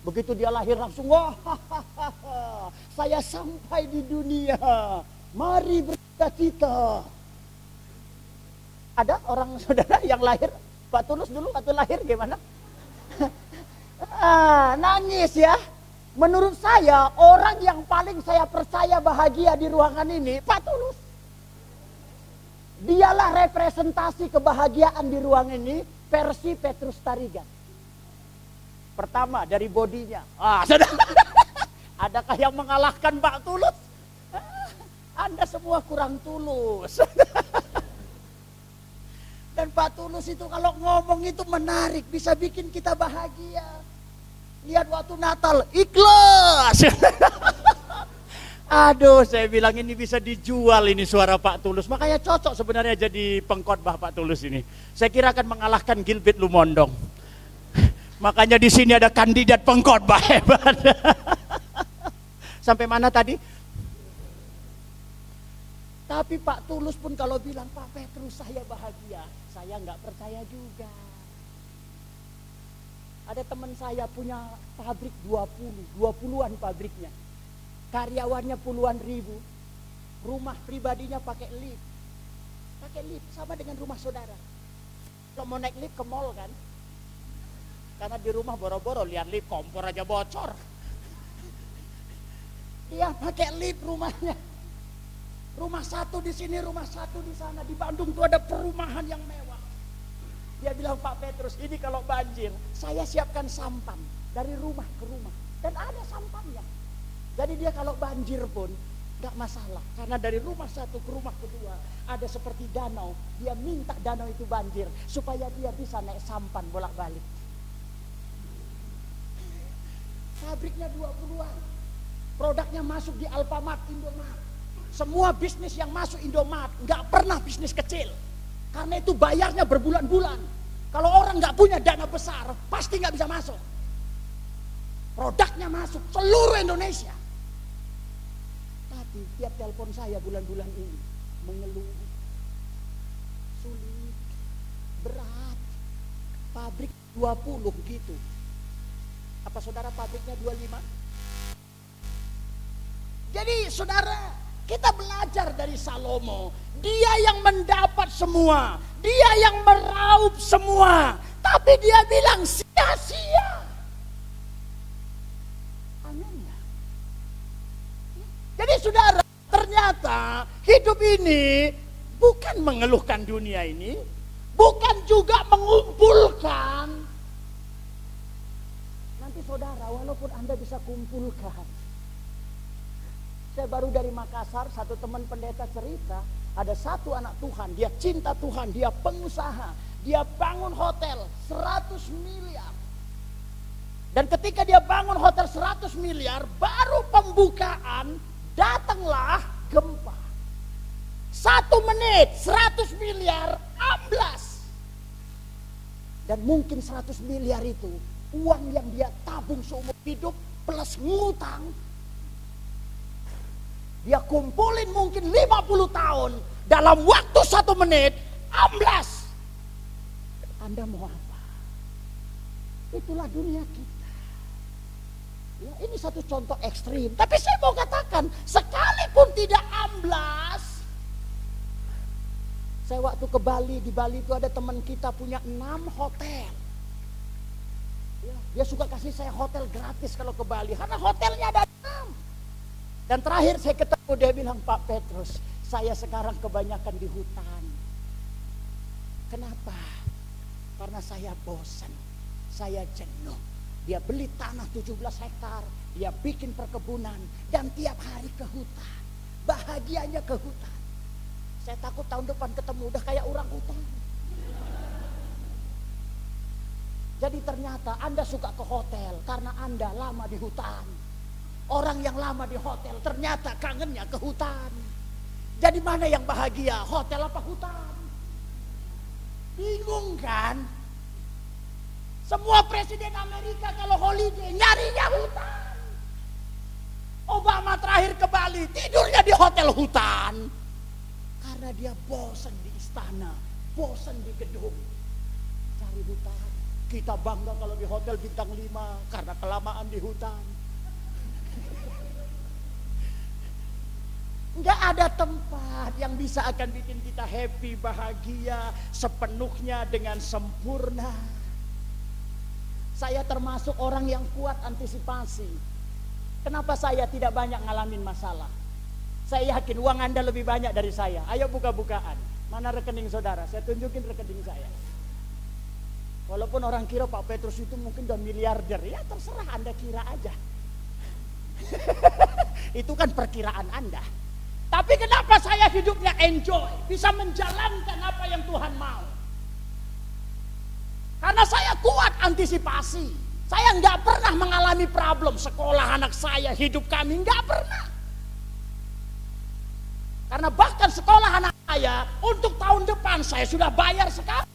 Begitu dia lahir langsung, wah, saya sampai di dunia. Mari bercita-cita. Ada orang saudara yang lahir, Pak Tulus dulu waktu lahir gimana? Nangis ya. Menurut saya, orang yang paling saya percaya bahagia di ruangan ini, Pak Tulus. Dialah representasi kebahagiaan di ruangan ini. Versi Petrus Tarigan. Pertama dari bodinya. Adakah yang mengalahkan Pak Tulus? Anda semua kurang tulus. Dan Pak Tulus itu kalau ngomong itu menarik. Bisa bikin kita bahagia. Lihat waktu Natal. Ikhlas. Aduh, saya bilang ini bisa dijual ini suara Pak Tulus. Makanya cocok sebenarnya jadi pengkhotbah Pak Tulus ini. Saya kira akan mengalahkan Gilbert Lumondong. Makanya di sini ada kandidat pengkhotbah hebat. Sampai mana tadi? Tapi Pak Tulus pun kalau bilang, Pak Petrus saya bahagia, saya nggak percaya juga. Ada teman saya punya pabrik 20-an pabriknya. Karyawannya puluhan ribu. Rumah pribadinya pakai lift. Pakai lift sama dengan rumah saudara. Kalau mau naik lift ke mall kan. Karena di rumah boro-boro lihat lift kompor aja bocor. Dia pakai lift rumahnya. Rumah satu di sini, rumah satu di sana. Di Bandung tuh ada perumahan yang mewah. Dia bilang, Pak Petrus, ini kalau banjir, saya siapkan sampan dari rumah ke rumah. Dan ada sampannya. Jadi dia kalau banjir pun gak masalah. Karena dari rumah satu ke rumah kedua ada seperti danau. Dia minta danau itu banjir supaya dia bisa naik sampan bolak-balik. Pabriknya 20-an. Produknya masuk di Alfamart, Indomart. Semua bisnis yang masuk Indomart gak pernah bisnis kecil. Karena itu bayarnya berbulan-bulan. Kalau orang gak punya dana besar pasti gak bisa masuk. Produknya masuk seluruh Indonesia. Tapi tiap telepon saya bulan-bulan ini mengeluh, sulit, berat, pabrik 20 gitu. Apa saudara pabriknya 25? Jadi saudara, kita belajar dari Salomo. Dia yang mendapat semua, dia yang meraup semua, tapi dia bilang sia-sia. Amin ya. Jadi saudara, ternyata hidup ini bukan mengeluhkan dunia ini, bukan juga mengumpulkan. Nanti saudara, walaupun Anda bisa kumpulkan. Saya baru dari Makassar, satu teman pendeta cerita, ada satu anak Tuhan, dia cinta Tuhan, dia pengusaha, dia bangun hotel 100 miliar. Dan ketika dia bangun hotel 100 miliar, baru pembukaan, datanglah gempa. 1 menit 100 miliar amblas. Dan mungkin 100 miliar itu uang yang dia tabung seumur hidup plus ngutang. Dia kumpulin mungkin 50 tahun, dalam waktu 1 menit amblas. Anda mau apa? Itulah dunia kita. Ya, ini satu contoh ekstrim, tapi saya mau katakan, sekalipun tidak amblas. Saya waktu ke Bali, di Bali itu ada teman kita punya 6 hotel. Ya, dia suka kasih saya hotel gratis kalau ke Bali, karena hotelnya ada 6. Dan terakhir saya ketemu, dia bilang, Pak Petrus, saya sekarang kebanyakan di hutan. Kenapa? Karena saya bosan, saya jenuh. Dia beli tanah 17 hektar, dia bikin perkebunan, dan tiap hari ke hutan. Bahagianya ke hutan. Saya takut tahun depan ketemu udah kayak orang hutan. Jadi ternyata Anda suka ke hotel karena Anda lama di hutan. Orang yang lama di hotel ternyata kangennya ke hutan. Jadi mana yang bahagia, hotel apa hutan? Bingung kan? Semua presiden Amerika kalau holiday nyarinya hutan. Obama terakhir ke Bali tidurnya di hotel hutan. Karena dia bosan di istana, bosan di gedung. Cari hutan. Kita bangga kalau di hotel bintang 5 karena kelamaan di hutan. Nggak ada tempat yang bisa akan bikin kita happy, bahagia, sepenuhnya dengan sempurna. Saya termasuk orang yang kuat antisipasi. Kenapa saya tidak banyak ngalamin masalah? Saya yakin uang Anda lebih banyak dari saya. Ayo buka-bukaan. Mana rekening saudara? Saya tunjukin rekening saya. Walaupun orang kira Pak Petrus itu mungkin udah miliarder. Ya terserah, Anda kira aja. Itu kan perkiraan Anda. Tapi kenapa saya hidupnya enjoy, bisa menjalankan apa yang Tuhan mau? Karena saya kuat antisipasi. Saya nggak pernah mengalami problem sekolah anak saya, hidup kami nggak pernah. Karena bahkan sekolah anak saya untuk tahun depan saya sudah bayar sekarang.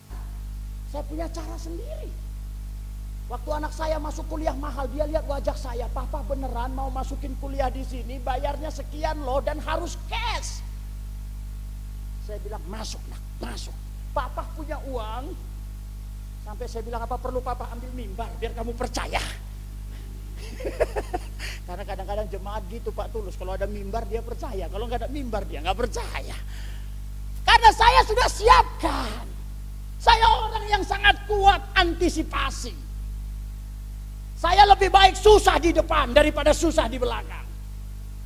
Saya punya cara sendiri. Waktu anak saya masuk kuliah mahal, dia lihat wajah saya, Papa beneran mau masukin kuliah di sini, bayarnya sekian loh dan harus cash. Saya bilang masuk nak, masuk. Papa punya uang. Sampai saya bilang apa perlu Papa ambil mimbar biar kamu percaya. Karena kadang-kadang jemaat gitu Pak Tulus, kalau ada mimbar dia percaya, kalau nggak ada mimbar dia nggak percaya. Karena saya sudah siapkan. Saya orang yang sangat kuat antisipasi. Saya lebih baik susah di depan daripada susah di belakang.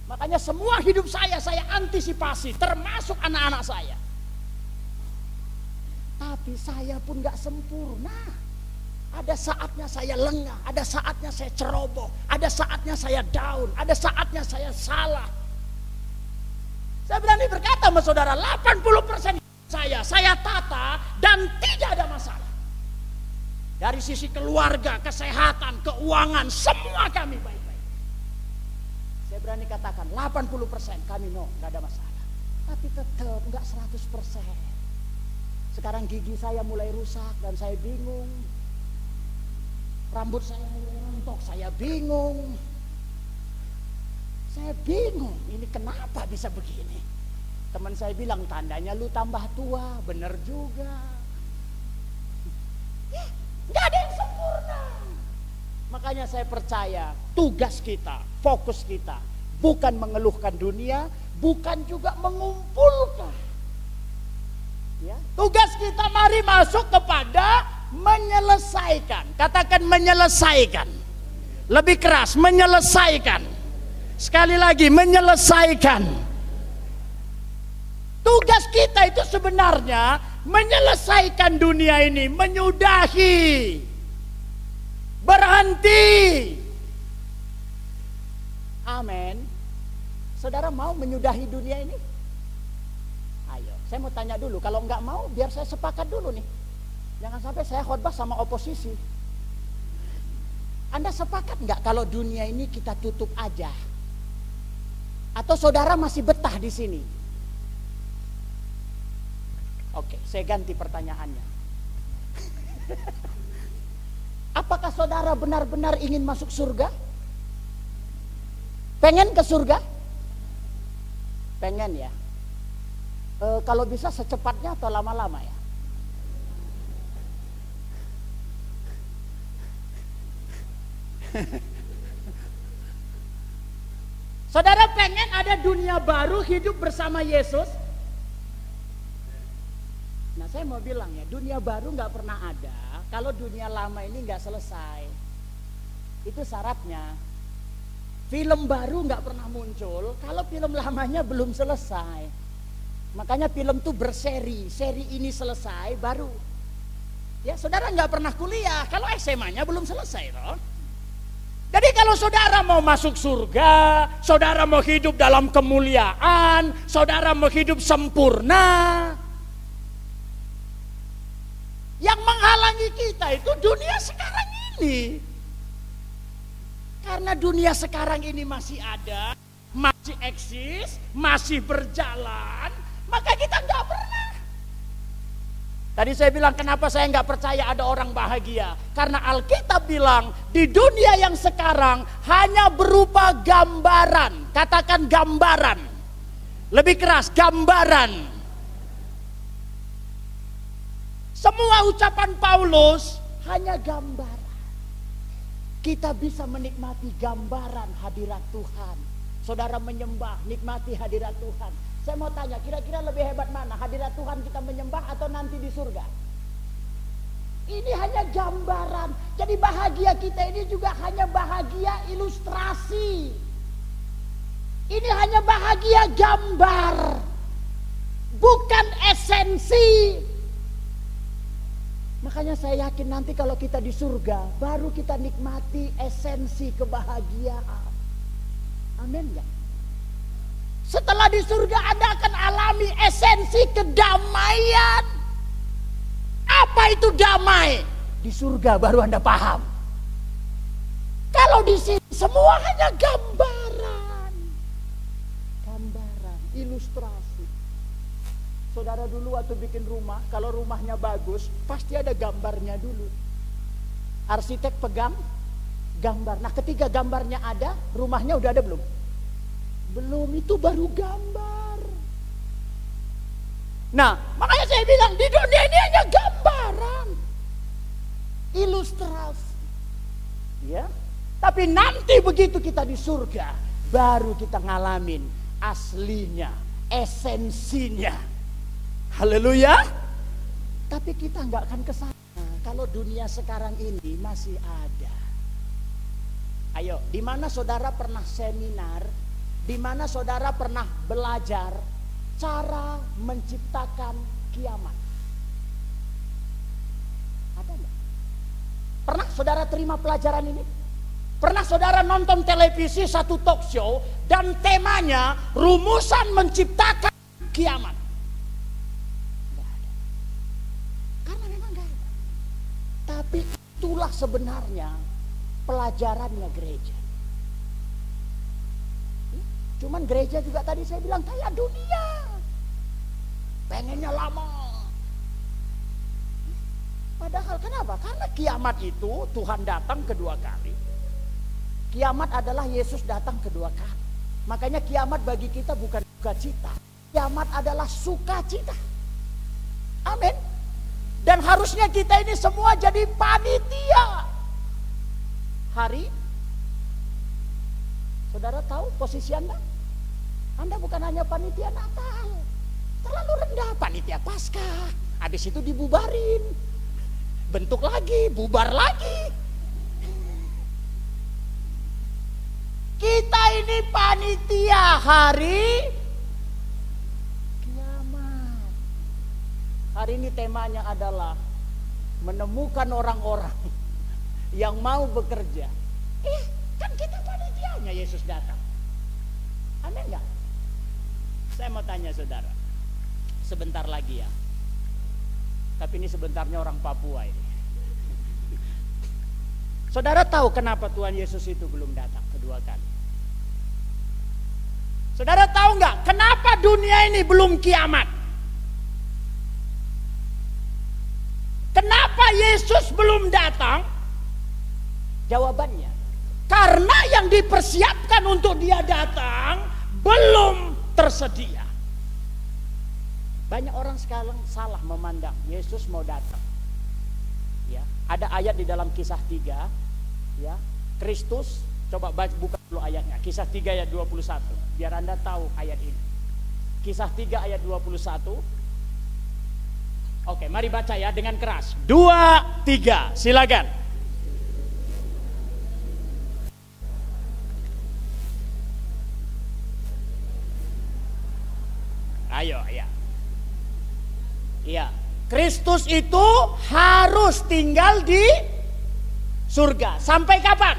Makanya semua hidup saya antisipasi, termasuk anak-anak saya. Tapi saya pun gak sempurna. Ada saatnya saya lengah, ada saatnya saya ceroboh, ada saatnya saya down, ada saatnya saya salah. Saya berani berkata sama saudara, 80% saya tata dan tidak ada masalah. Dari sisi keluarga, kesehatan, keuangan, semua kami baik-baik. Saya berani katakan 80% kami gak ada masalah. Tapi tetap gak 100%. Sekarang gigi saya mulai rusak dan saya bingung. Rambut saya mulai rontok, saya bingung. Saya bingung, ini kenapa bisa begini? Teman saya bilang tandanya lu tambah tua, bener juga. Gak ada yang sempurna. Makanya saya percaya tugas kita, fokus kita bukan mengeluhkan dunia, bukan juga mengumpulkan. Ya, tugas kita mari masuk kepada menyelesaikan. Katakan menyelesaikan. Lebih keras, menyelesaikan. Sekali lagi, menyelesaikan. Tugas kita itu sebenarnya menyelesaikan dunia ini, menyudahi, berhenti. Amin. Saudara mau menyudahi dunia ini? Ayo, saya mau tanya dulu. Kalau nggak mau, biar saya sepakat dulu nih. Jangan sampai saya khotbah sama oposisi. Anda sepakat nggak kalau dunia ini kita tutup aja? Atau saudara masih betah di sini? Oke, saya ganti pertanyaannya. Apakah saudara benar-benar ingin masuk surga? Pengen ke surga? Pengen ya. Kalau bisa secepatnya atau lama-lama ya? Saudara pengen ada dunia baru, hidup bersama Yesus? Nah, saya mau bilang ya, dunia baru nggak pernah ada kalau dunia lama ini nggak selesai. Itu syaratnya. Film baru nggak pernah muncul kalau film lamanya belum selesai. Makanya film tuh berseri, seri ini selesai baru. Ya, saudara nggak pernah kuliah kalau SMA-nya belum selesai, loh. Jadi kalau saudara mau masuk surga, saudara mau hidup dalam kemuliaan, saudara mau hidup sempurna, yang menghalangi kita itu dunia sekarang ini. Karena dunia sekarang ini masih ada, masih eksis, masih berjalan, maka kita nggak pernah. Tadi saya bilang kenapa saya nggak percaya ada orang bahagia. Karena Alkitab bilang di dunia yang sekarang hanya berupa gambaran. Katakan gambaran. Lebih keras, gambaran. Semua ucapan Paulus hanya gambaran. Kita bisa menikmati gambaran hadirat Tuhan. Saudara menyembah, nikmati hadirat Tuhan. Saya mau tanya, kira-kira lebih hebat mana? Hadirat Tuhan kita menyembah atau nanti di surga? Ini hanya gambaran. Jadi bahagia kita ini juga hanya bahagia ilustrasi. Ini hanya bahagia gambar, bukan esensi. Makanya saya yakin nanti kalau kita di surga, baru kita nikmati esensi kebahagiaan. Amin ya. Setelah di surga Anda akan alami esensi kedamaian. Apa itu damai? Di surga baru Anda paham. Kalau di sini semua hanya gambaran. Gambaran, ilustrasi. Saudara dulu waktu bikin rumah, kalau rumahnya bagus, pasti ada gambarnya dulu. Arsitek pegang gambar. Nah, ketika gambarnya ada, rumahnya udah ada belum? Belum, itu baru gambar. Nah, makanya saya bilang di dunia ini hanya gambaran, ilustrasi. Ya, tapi nanti begitu kita di surga, baru kita ngalamin aslinya, esensinya. Haleluya. Tapi kita nggak akan kesana kalau dunia sekarang ini masih ada. Ayo, di mana saudara pernah seminar? Di mana saudara pernah belajar cara menciptakan kiamat? Ada nggak? Pernah saudara terima pelajaran ini? Pernah saudara nonton televisi satu talk show dan temanya rumusan menciptakan kiamat? Nggak ada. Karena memang nggak ada. Tapi itulah sebenarnya pelajarannya gereja. Cuman gereja juga tadi saya bilang kayak dunia. Pengennya lama. Padahal kenapa? Karena kiamat itu Tuhan datang kedua kali. Kiamat adalah Yesus datang kedua kali. Makanya kiamat bagi kita bukan sukacita. Kiamat adalah sukacita. Amin. Dan harusnya kita ini semua jadi panitia. hari? Saudara tahu posisi Anda? Anda bukan hanya panitia Natal, terlalu rendah, panitia Paskah. Habis itu dibubarin, bentuk lagi, bubar lagi. Kita ini panitia hari kiamat. Hari ini temanya adalah menemukan orang-orang yang mau bekerja. Kan kita panitianya Yesus datang. Aneh enggak? Saya mau tanya saudara, sebentar lagi ya. Tapi ini sebentarnya orang Papua ini. Saudara tahu kenapa Tuhan Yesus itu belum datang kedua kali? Saudara tahu nggak kenapa dunia ini belum kiamat? Kenapa Yesus belum datang? Jawabannya, karena yang dipersiapkan untuk dia datang belum tersedia. Banyak orang sekarang salah memandang Yesus mau datang. Ya, ada ayat di dalam Kisah 3, ya. Kristus, coba buka dulu ayatnya. Kisah 3 ayat 21, biar Anda tahu ayat ini. Kisah 3 ayat 21. Oke, mari baca ya dengan keras. 2, 3, silakan. Ayo, ya. Iya, Kristus itu harus tinggal di surga. Sampai kapan?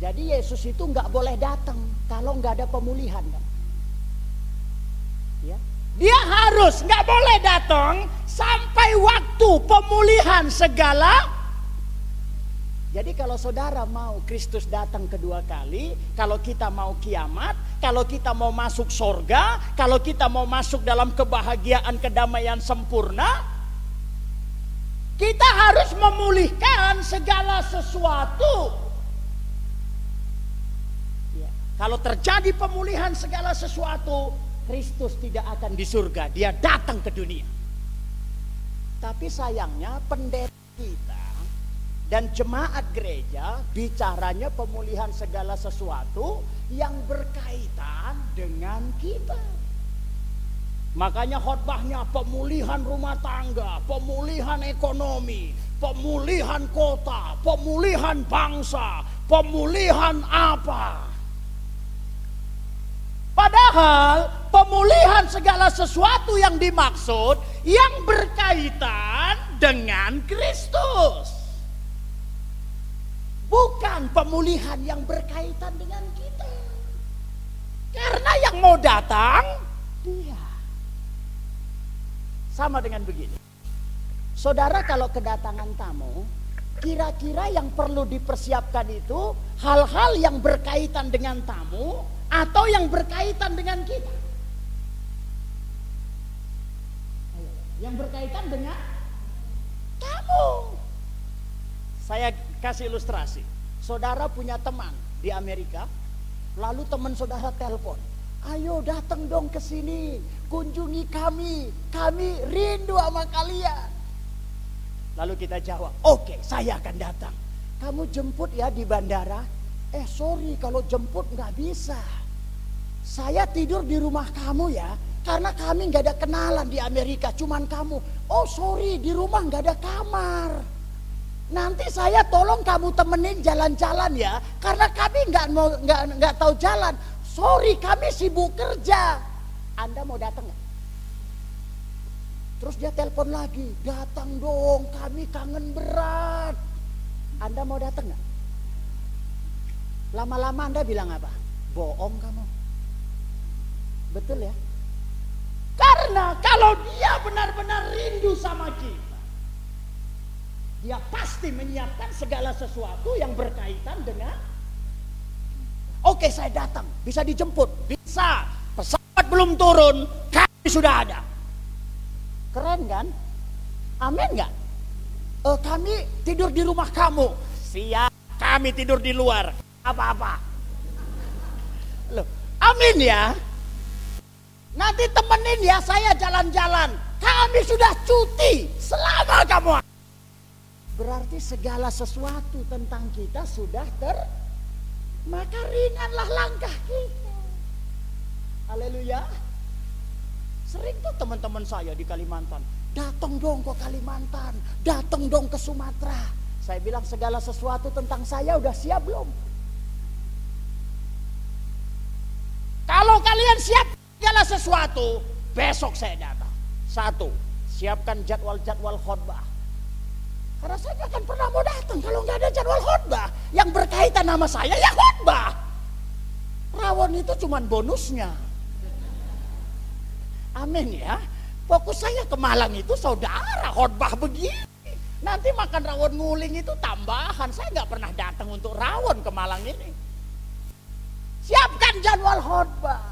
Jadi Yesus itu nggak boleh datang kalau nggak ada pemulihan, kan? Ya, dia harus nggak boleh datang sampai waktu pemulihan segala. Jadi kalau saudara mau Kristus datang kedua kali, kalau kita mau kiamat, kalau kita mau masuk surga, kalau kita mau masuk dalam kebahagiaan kedamaian sempurna, kita harus memulihkan segala sesuatu. Ya, kalau terjadi pemulihan segala sesuatu, Kristus tidak akan di surga, dia datang ke dunia. Tapi sayangnya pendeta kita dan jemaat gereja bicaranya pemulihan segala sesuatu yang berkaitan dengan kita. Makanya khotbahnya pemulihan rumah tangga, pemulihan ekonomi, pemulihan kota, pemulihan bangsa, pemulihan apa. Padahal pemulihan segala sesuatu yang dimaksud yang berkaitan dengan Kristus. Bukan pemulihan yang berkaitan dengan kita. Karena yang mau datang dia. Sama dengan begini. Saudara kalau kedatangan tamu, kira-kira yang perlu dipersiapkan itu hal-hal yang berkaitan dengan tamu atau yang berkaitan dengan kita? Yang berkaitan dengan tamu. Saya kasih ilustrasi. Saudara punya teman di Amerika, lalu teman saudara telepon, ayo datang dong ke sini, kunjungi kami rindu sama kalian. Lalu kita jawab, oke, saya akan datang. Kamu jemput ya di bandara? Sorry, kalau jemput nggak bisa. Saya tidur di rumah kamu ya, karena kami nggak ada kenalan di Amerika, cuman kamu. Oh sorry, di rumah nggak ada kamar. Nanti saya tolong kamu temenin jalan-jalan ya, karena kami nggak tahu jalan. Sorry, kami sibuk kerja. Anda mau datang nggak? Terus dia telepon lagi, datang dong, kami kangen berat. Anda mau datang nggak? Lama-lama Anda bilang apa? Bohong kamu. Betul ya? Karena kalau dia benar-benar rindu sama kita, dia pasti menyiapkan segala sesuatu yang berkaitan dengan oke, saya datang, bisa dijemput, bisa. Pesawat belum turun, kami sudah ada. Keren kan? Amin nggak? Kami tidur di rumah kamu. Siap, kami tidur di luar. Apa-apa. Loh, amin ya. Nanti temenin ya saya jalan-jalan. Kami sudah cuti selama kamu. berarti segala sesuatu tentang kita sudah maka ringanlah langkah kita. Haleluya. Sering tuh teman-teman saya di Kalimantan, datang dong ke Kalimantan, datang dong ke Sumatera. Saya bilang segala sesuatu tentang saya udah siap belum? Kalau kalian siap segala sesuatu, besok saya datang. 1, siapkan jadwal-jadwal khotbah. Karena saya gak akan pernah mau datang kalau nggak ada jadwal khotbah yang berkaitan sama saya, ya khotbah. Rawon itu cuman bonusnya. Amin ya. Fokus saya ke Malang itu saudara, khotbah begini. Nanti makan rawon nguling itu tambahan. Saya nggak pernah datang untuk rawon ke Malang ini. Siapkan jadwal khotbah.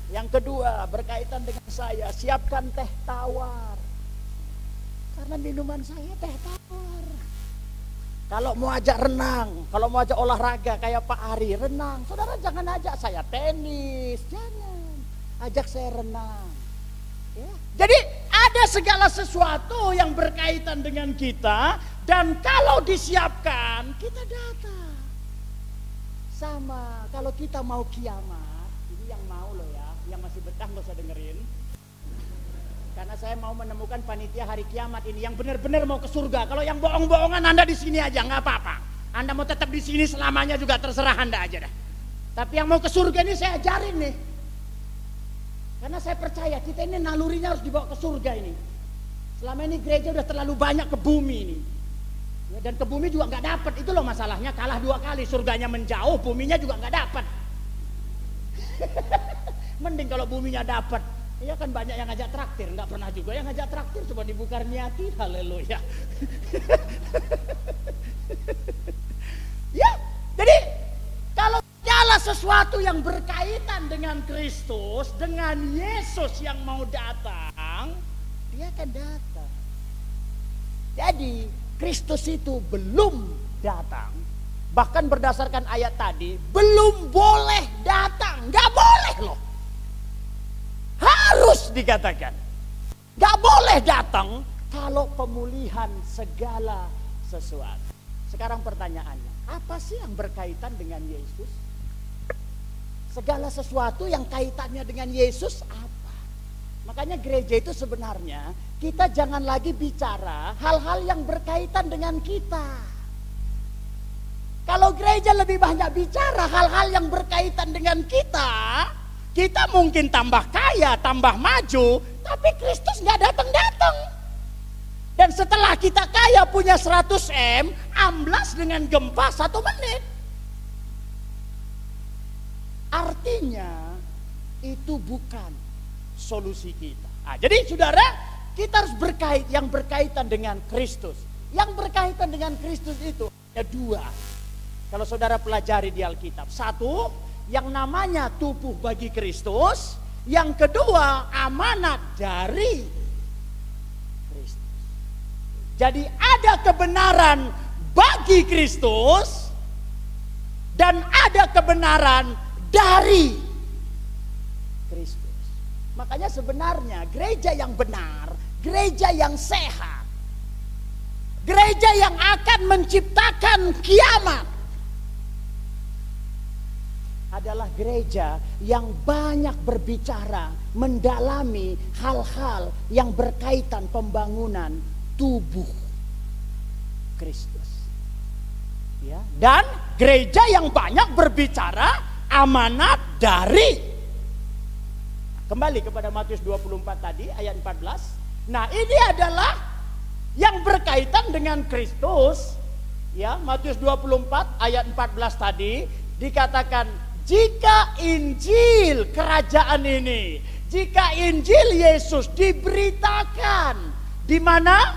Yang kedua berkaitan dengan saya, siapkan teh tawar. Karena minuman saya teh tawar. Kalau mau ajak renang, kalau mau ajak olahraga kayak Pak Ari renang, saudara jangan ajak saya tenis, jangan. Ajak saya renang. Ya. Jadi ada segala sesuatu yang berkaitan dengan kita, dan kalau disiapkan kita datang. Sama kalau kita mau kiamat, ini yang mau loh ya, yang masih betah nggak usah dengerin. Karena saya mau menemukan panitia hari kiamat ini yang benar-benar mau ke surga. Kalau yang bohong-bohongan Anda di sini aja nggak apa-apa. Anda mau tetap di sini selamanya juga terserah Anda aja dah. Tapi yang mau ke surga ini saya ajarin nih. Karena saya percaya kita ini nalurinya harus dibawa ke surga ini. Selama ini gereja udah terlalu banyak ke bumi ini. Ya, dan ke bumi juga nggak dapat, itu loh masalahnya, kalah 2 kali, surganya menjauh, buminya juga nggak dapat. Mending kalau buminya dapat. Iya kan banyak yang ngajak traktir, nggak pernah juga yang ngajak traktir, cuma dibuka niati, haleluya. Ya, jadi kalau segala sesuatu yang berkaitan dengan Kristus, dengan Yesus yang mau datang, dia akan datang. Jadi Kristus itu belum datang, bahkan berdasarkan ayat tadi, belum boleh datang, nggak boleh loh. Harus dikatakan gak boleh datang kalau pemulihan segala sesuatu. Sekarang pertanyaannya, apa sih yang berkaitan dengan Yesus? Segala sesuatu yang kaitannya dengan Yesus apa? Makanya gereja itu sebenarnya kita jangan lagi bicara hal-hal yang berkaitan dengan kita. Kalau gereja lebih banyak bicara hal-hal yang berkaitan dengan kita, kita mungkin tambah kaya, tambah maju, tapi Kristus nggak datang-datang. Dan setelah kita kaya punya 100 M, amblas dengan gempa 1 menit. Artinya itu bukan solusi kita. Nah, jadi saudara, kita harus yang berkaitan dengan Kristus. Yang berkaitan dengan Kristus itu ada 2. Kalau saudara pelajari di Alkitab, 1, yang namanya tubuh bagi Kristus. Yang kedua, amanat dari Kristus. Jadi ada kebenaran bagi Kristus dan ada kebenaran dari Kristus. Makanya sebenarnya gereja yang benar, gereja yang sehat, gereja yang akan menciptakan kiamat adalah gereja yang banyak berbicara, mendalami hal-hal yang berkaitan pembangunan tubuh Kristus. Ya, dan gereja yang banyak berbicara amanat dari. Kembali kepada Matius 24 tadi ayat 14. Nah, ini adalah yang berkaitan dengan Kristus. Ya, Matius 24 ayat 14 tadi dikatakan, jika Injil kerajaan ini, jika Injil Yesus diberitakan di mana?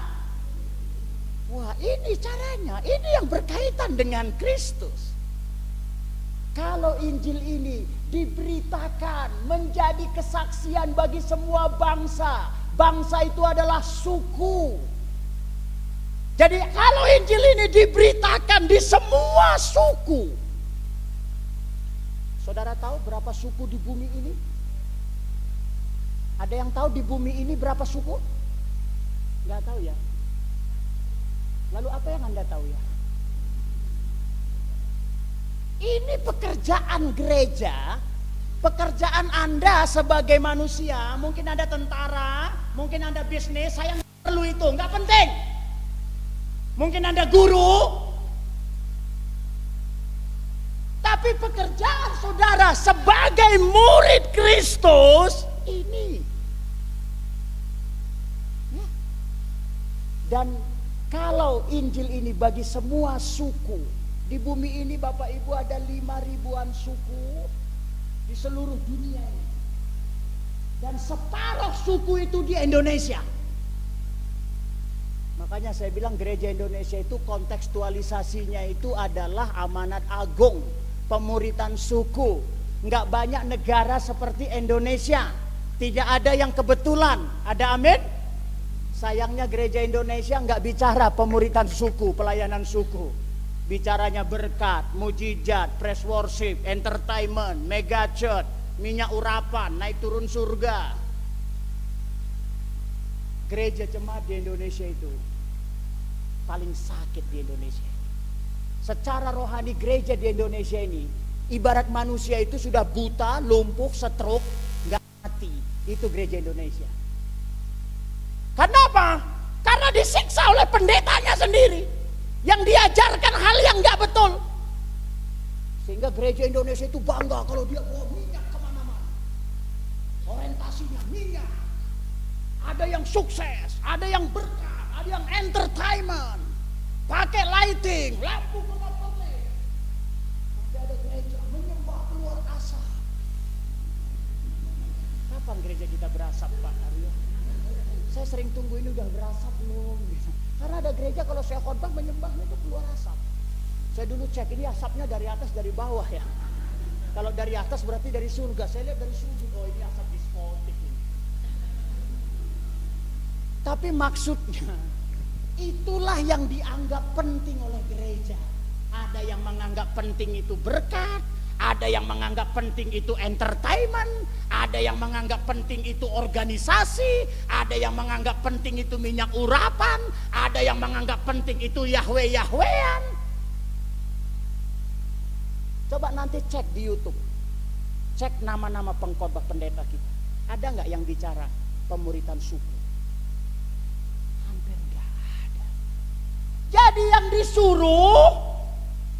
Wah, ini caranya, ini yang berkaitan dengan Kristus. Kalau Injil ini diberitakan menjadi kesaksian bagi semua bangsa, bangsa itu adalah suku. Jadi kalau Injil ini diberitakan di semua suku, saudara tahu berapa suku di bumi ini? Ada yang tahu di bumi ini berapa suku? Nggak tahu ya. Lalu apa yang Anda tahu ya? Ini pekerjaan gereja, pekerjaan Anda sebagai manusia. Mungkin Anda tentara, mungkin Anda bisnis, saya nggak perlu itu, nggak penting. Mungkin Anda guru, tapi pekerjaan saudara sebagai murid Kristus ini. Dan kalau Injil ini bagi semua suku, di bumi ini Bapak Ibu ada 5.000-an suku di seluruh dunia ini. Dan separuh suku itu di Indonesia. Makanya saya bilang gereja Indonesia itu kontekstualisasinya itu adalah amanat agung, pemuritan suku. Nggak banyak negara seperti Indonesia. Tidak ada yang kebetulan. Ada amin? Sayangnya gereja Indonesia nggak bicara pemuritan suku, pelayanan suku. Bicaranya berkat, mujizat, praise worship, entertainment, mega church, minyak urapan, naik turun surga. Gereja jemaat di Indonesia itu paling sakit di Indonesia. Secara rohani gereja di Indonesia ini ibarat manusia itu sudah buta, lumpuh, stroke, nggak mati. Itu gereja Indonesia. Kenapa? Karena disiksa oleh pendetanya sendiri yang diajarkan hal yang nggak betul. Sehingga gereja Indonesia itu bangga kalau dia bawa minyak kemana-mana. Orientasinya minyak. Ada yang sukses, ada yang berkah, ada yang entertainment, pakai lighting, lampu kelap-kelip. Ada gereja menyembah keluar asap. Kapan gereja kita berasap, Pak Aryo? Saya sering tunggu ini udah berasap belum? Karena ada gereja kalau saya khotbah menyembahnya itu keluar asap. Saya dulu cek ini asapnya dari atas dari bawah ya. Kalau dari atas berarti dari surga. Saya lihat dari sudut, oh ini asap diskotik ini. Tapi maksudnya itulah yang dianggap penting oleh gereja. Ada yang menganggap penting itu berkat, ada yang menganggap penting itu entertainment, ada yang menganggap penting itu organisasi, ada yang menganggap penting itu minyak urapan, ada yang menganggap penting itu Yahwe-Yahwean. Coba nanti cek di YouTube, cek nama-nama pengkhotbah pendeta kita. Ada nggak yang bicara pemuritan suku? Hampir nggak ada. Jadi yang disuruh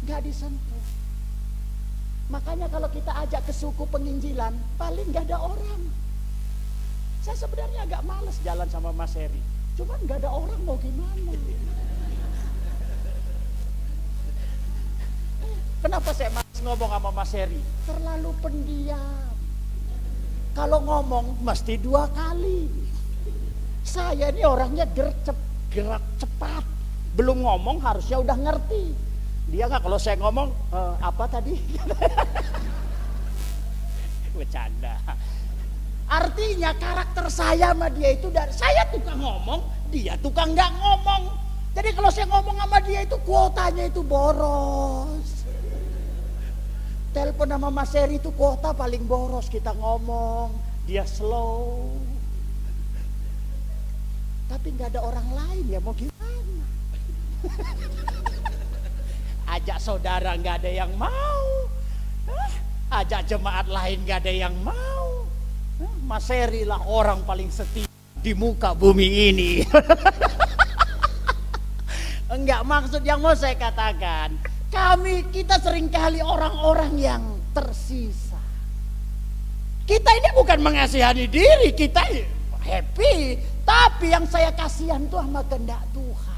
nggak disentuh. Makanya kalau kita ajak ke suku penginjilan, paling nggak ada orang. Saya sebenarnya agak males jalan sama Mas Heri. Cuman nggak ada orang mau gimana. Kenapa saya males ngomong sama Mas Heri? Terlalu pendiam. Kalau ngomong mesti 2 kali. Saya ini orangnya gerak cepat. Belum ngomong harusnya udah ngerti. Dia nggak kalau saya ngomong apa tadi? Bercanda. Artinya karakter saya sama dia itu dari saya tukang ngomong, dia tukang nggak ngomong. Jadi kalau saya ngomong sama dia itu kuotanya itu boros. Telepon sama Mas Heri itu kuota paling boros kita ngomong, dia slow. Tapi nggak ada orang lain ya mau gimana? Ajak saudara nggak ada yang mau, ajak jemaat lain nggak ada yang mau. Mas Heri lah orang paling setia di muka bumi ini. Enggak, maksud yang mau saya katakan, kita seringkali orang-orang yang tersisa. Kita ini bukan mengasihani diri, kita happy, tapi yang saya kasihan itu sama kehendak Tuhan.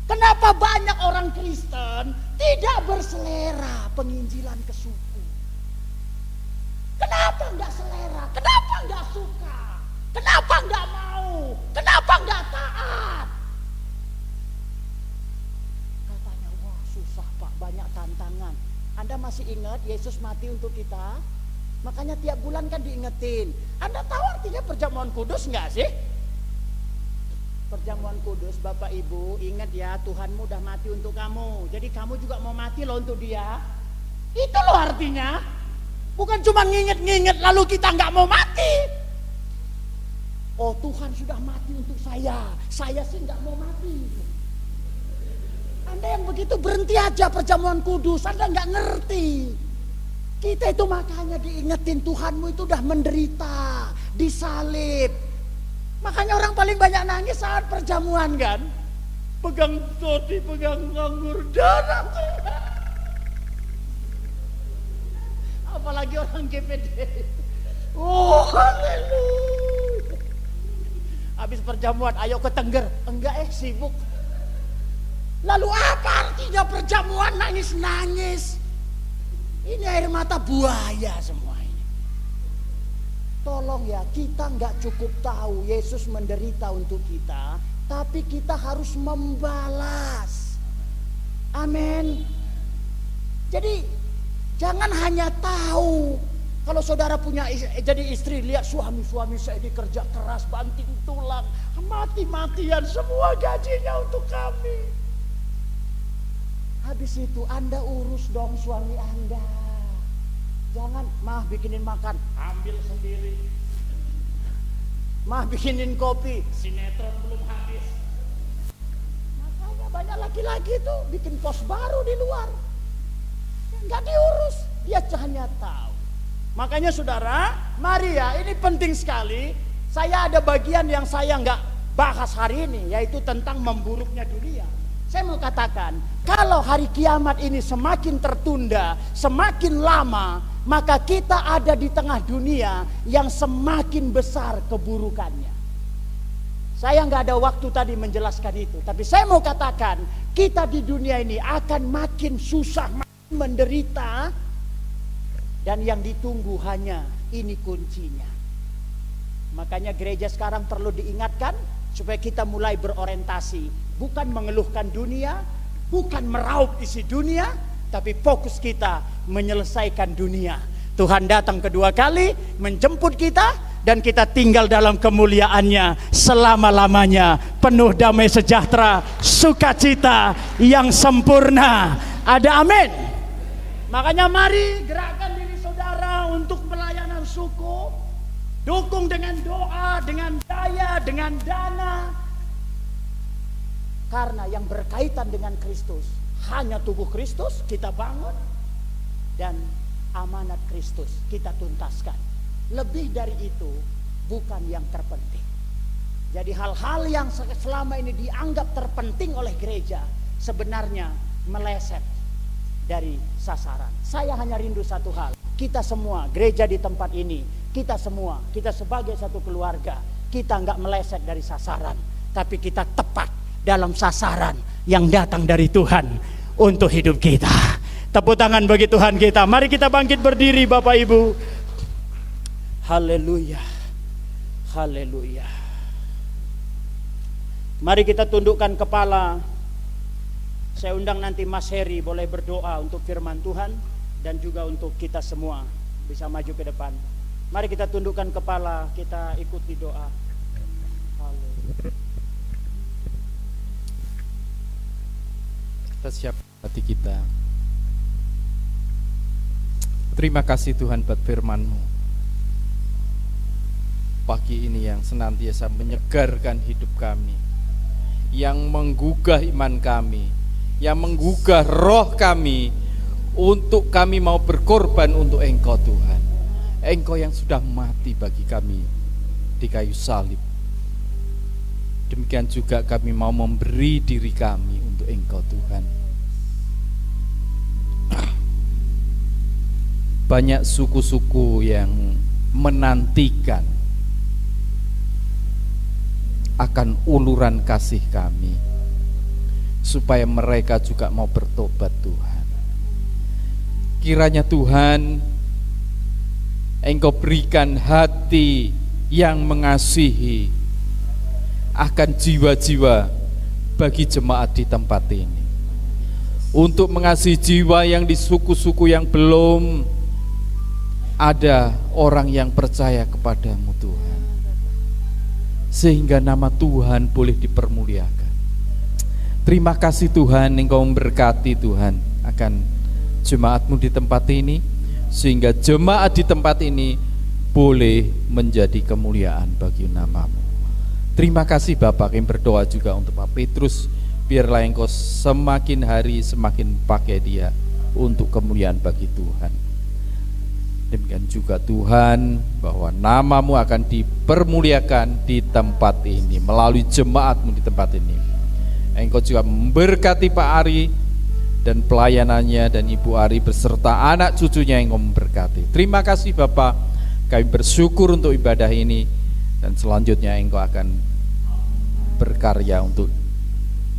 Kenapa banyak orang Kristen tidak berselera penginjilan ke suku? Kenapa enggak selera? Kenapa enggak suka? Kenapa enggak mau? Kenapa enggak taat? Katanya, wah susah Pak, banyak tantangan. Anda masih ingat Yesus mati untuk kita? Makanya tiap bulan kan diingetin. Anda tahu artinya perjamuan kudus enggak sih? Perjamuan kudus, Bapak Ibu, ingat ya, Tuhanmu udah mati untuk kamu. Jadi kamu juga mau mati loh untuk dia. Itu loh artinya. Bukan cuma nginget-nginget lalu kita nggak mau mati. Oh Tuhan sudah mati untuk saya sih nggak mau mati. Anda yang begitu berhenti aja perjamuan kudus, Anda nggak ngerti. Kita itu makanya diingetin Tuhanmu itu udah menderita, disalib. Makanya orang paling banyak nangis saat perjamuan kan. Pegang roti, pegang anggur, darah Tuhan. Apalagi orang GPD. Oh haleluya. Habis perjamuan ayo ke Tengger. Enggak sibuk. Lalu apa artinya perjamuan nangis-nangis? Ini air mata buaya semua ini. Tolong ya, kita nggak cukup tahu Yesus menderita untuk kita, tapi kita harus membalas. Amin. Jadi jangan hanya tahu. Kalau saudara punya jadi istri, lihat suami saya ini kerja keras, banting tulang, mati-matian, semua gajinya untuk kami. Habis itu Anda urus dong suami Anda. Jangan, mah bikinin makan, ambil sendiri. Mah bikinin kopi, sinetron belum habis. Makanya banyak laki-laki tuh bikin pos baru di luar. Nggak diurus, dia hanya tahu. Makanya saudara, mari ya, ini penting sekali. Saya ada bagian yang saya nggak bahas hari ini, yaitu tentang memburuknya dunia. Saya mau katakan, kalau hari kiamat ini semakin tertunda, semakin lama, maka kita ada di tengah dunia yang semakin besar keburukannya. Saya nggak ada waktu tadi menjelaskan itu, tapi saya mau katakan, kita di dunia ini akan makin susah, makin menderita, dan yang ditunggu hanya ini kuncinya. Makanya gereja sekarang perlu diingatkan supaya kita mulai berorientasi. Bukan mengeluhkan dunia, bukan meraup isi dunia, tapi fokus kita menyelesaikan dunia. Tuhan datang kedua kali menjemput kita, dan kita tinggal dalam kemuliaannya selama-lamanya, penuh damai sejahtera, sukacita yang sempurna. Ada amin. Makanya mari gerakkan diri saudara untuk pelayanan suku. Dukung dengan doa, dengan daya, dengan dana. Karena yang berkaitan dengan Kristus, hanya tubuh Kristus kita bangun, dan amanat Kristus kita tuntaskan. Lebih dari itu bukan yang terpenting. Jadi hal-hal yang selama ini dianggap terpenting oleh gereja sebenarnya meleset dari sasaran. Saya hanya rindu satu hal, kita semua gereja di tempat ini, kita semua, kita sebagai satu keluarga, kita nggak meleset dari sasaran, tapi kita tepat dalam sasaran yang datang dari Tuhan untuk hidup kita. Tepuk tangan bagi Tuhan kita. Mari kita bangkit berdiri Bapak Ibu. Haleluya. Haleluya. Mari kita tundukkan kepala. Saya undang nanti Mas Heri boleh berdoa untuk firman Tuhan, dan juga untuk kita semua bisa maju ke depan. Mari kita tundukkan kepala, kita ikuti doa. Haleluya. Kita siap hati kita. Terima kasih Tuhan buat firman-Mu pagi ini yang senantiasa menyegarkan hidup kami, yang menggugah iman kami, yang menggugah roh kami, untuk kami mau berkorban untuk Engkau Tuhan. Engkau yang sudah mati bagi kami di kayu salib. Demikian juga kami mau memberi diri kami untuk Engkau Tuhan. Banyak suku-suku yang menantikan akan uluran kasih kami, supaya mereka juga mau bertobat Tuhan. Kiranya Tuhan Engkau berikan hati yang mengasihi akan jiwa-jiwa bagi jemaat di tempat ini, untuk mengasihi jiwa yang di suku-suku yang belum ada orang yang percaya kepadamu Tuhan, sehingga nama Tuhan boleh dipermuliakan. Terima kasih Tuhan, Engkau memberkati Tuhan akan jemaat-Mu di tempat ini, sehingga jemaat di tempat ini boleh menjadi kemuliaan bagi nama-Mu. Terima kasih Bapak, yang berdoa juga untuk Pak Petrus, biarlah Engkau semakin hari semakin pakai dia untuk kemuliaan bagi Tuhan. Demikian juga Tuhan, bahwa nama-Mu akan dipermuliakan di tempat ini, melalui jemaat-Mu di tempat ini. Engkau juga memberkati Pak Ari dan pelayanannya, dan Ibu Ari beserta anak cucunya yang Engkau memberkati. Terima kasih Bapak, kami bersyukur untuk ibadah ini, dan selanjutnya Engkau akan berkarya untuk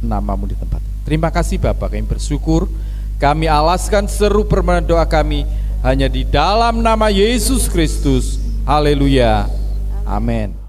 nama-Mu di tempat. Terima kasih Bapak, kami bersyukur. Kami alaskan seru permohonan doa kami hanya di dalam nama Yesus Kristus. Haleluya. Amin.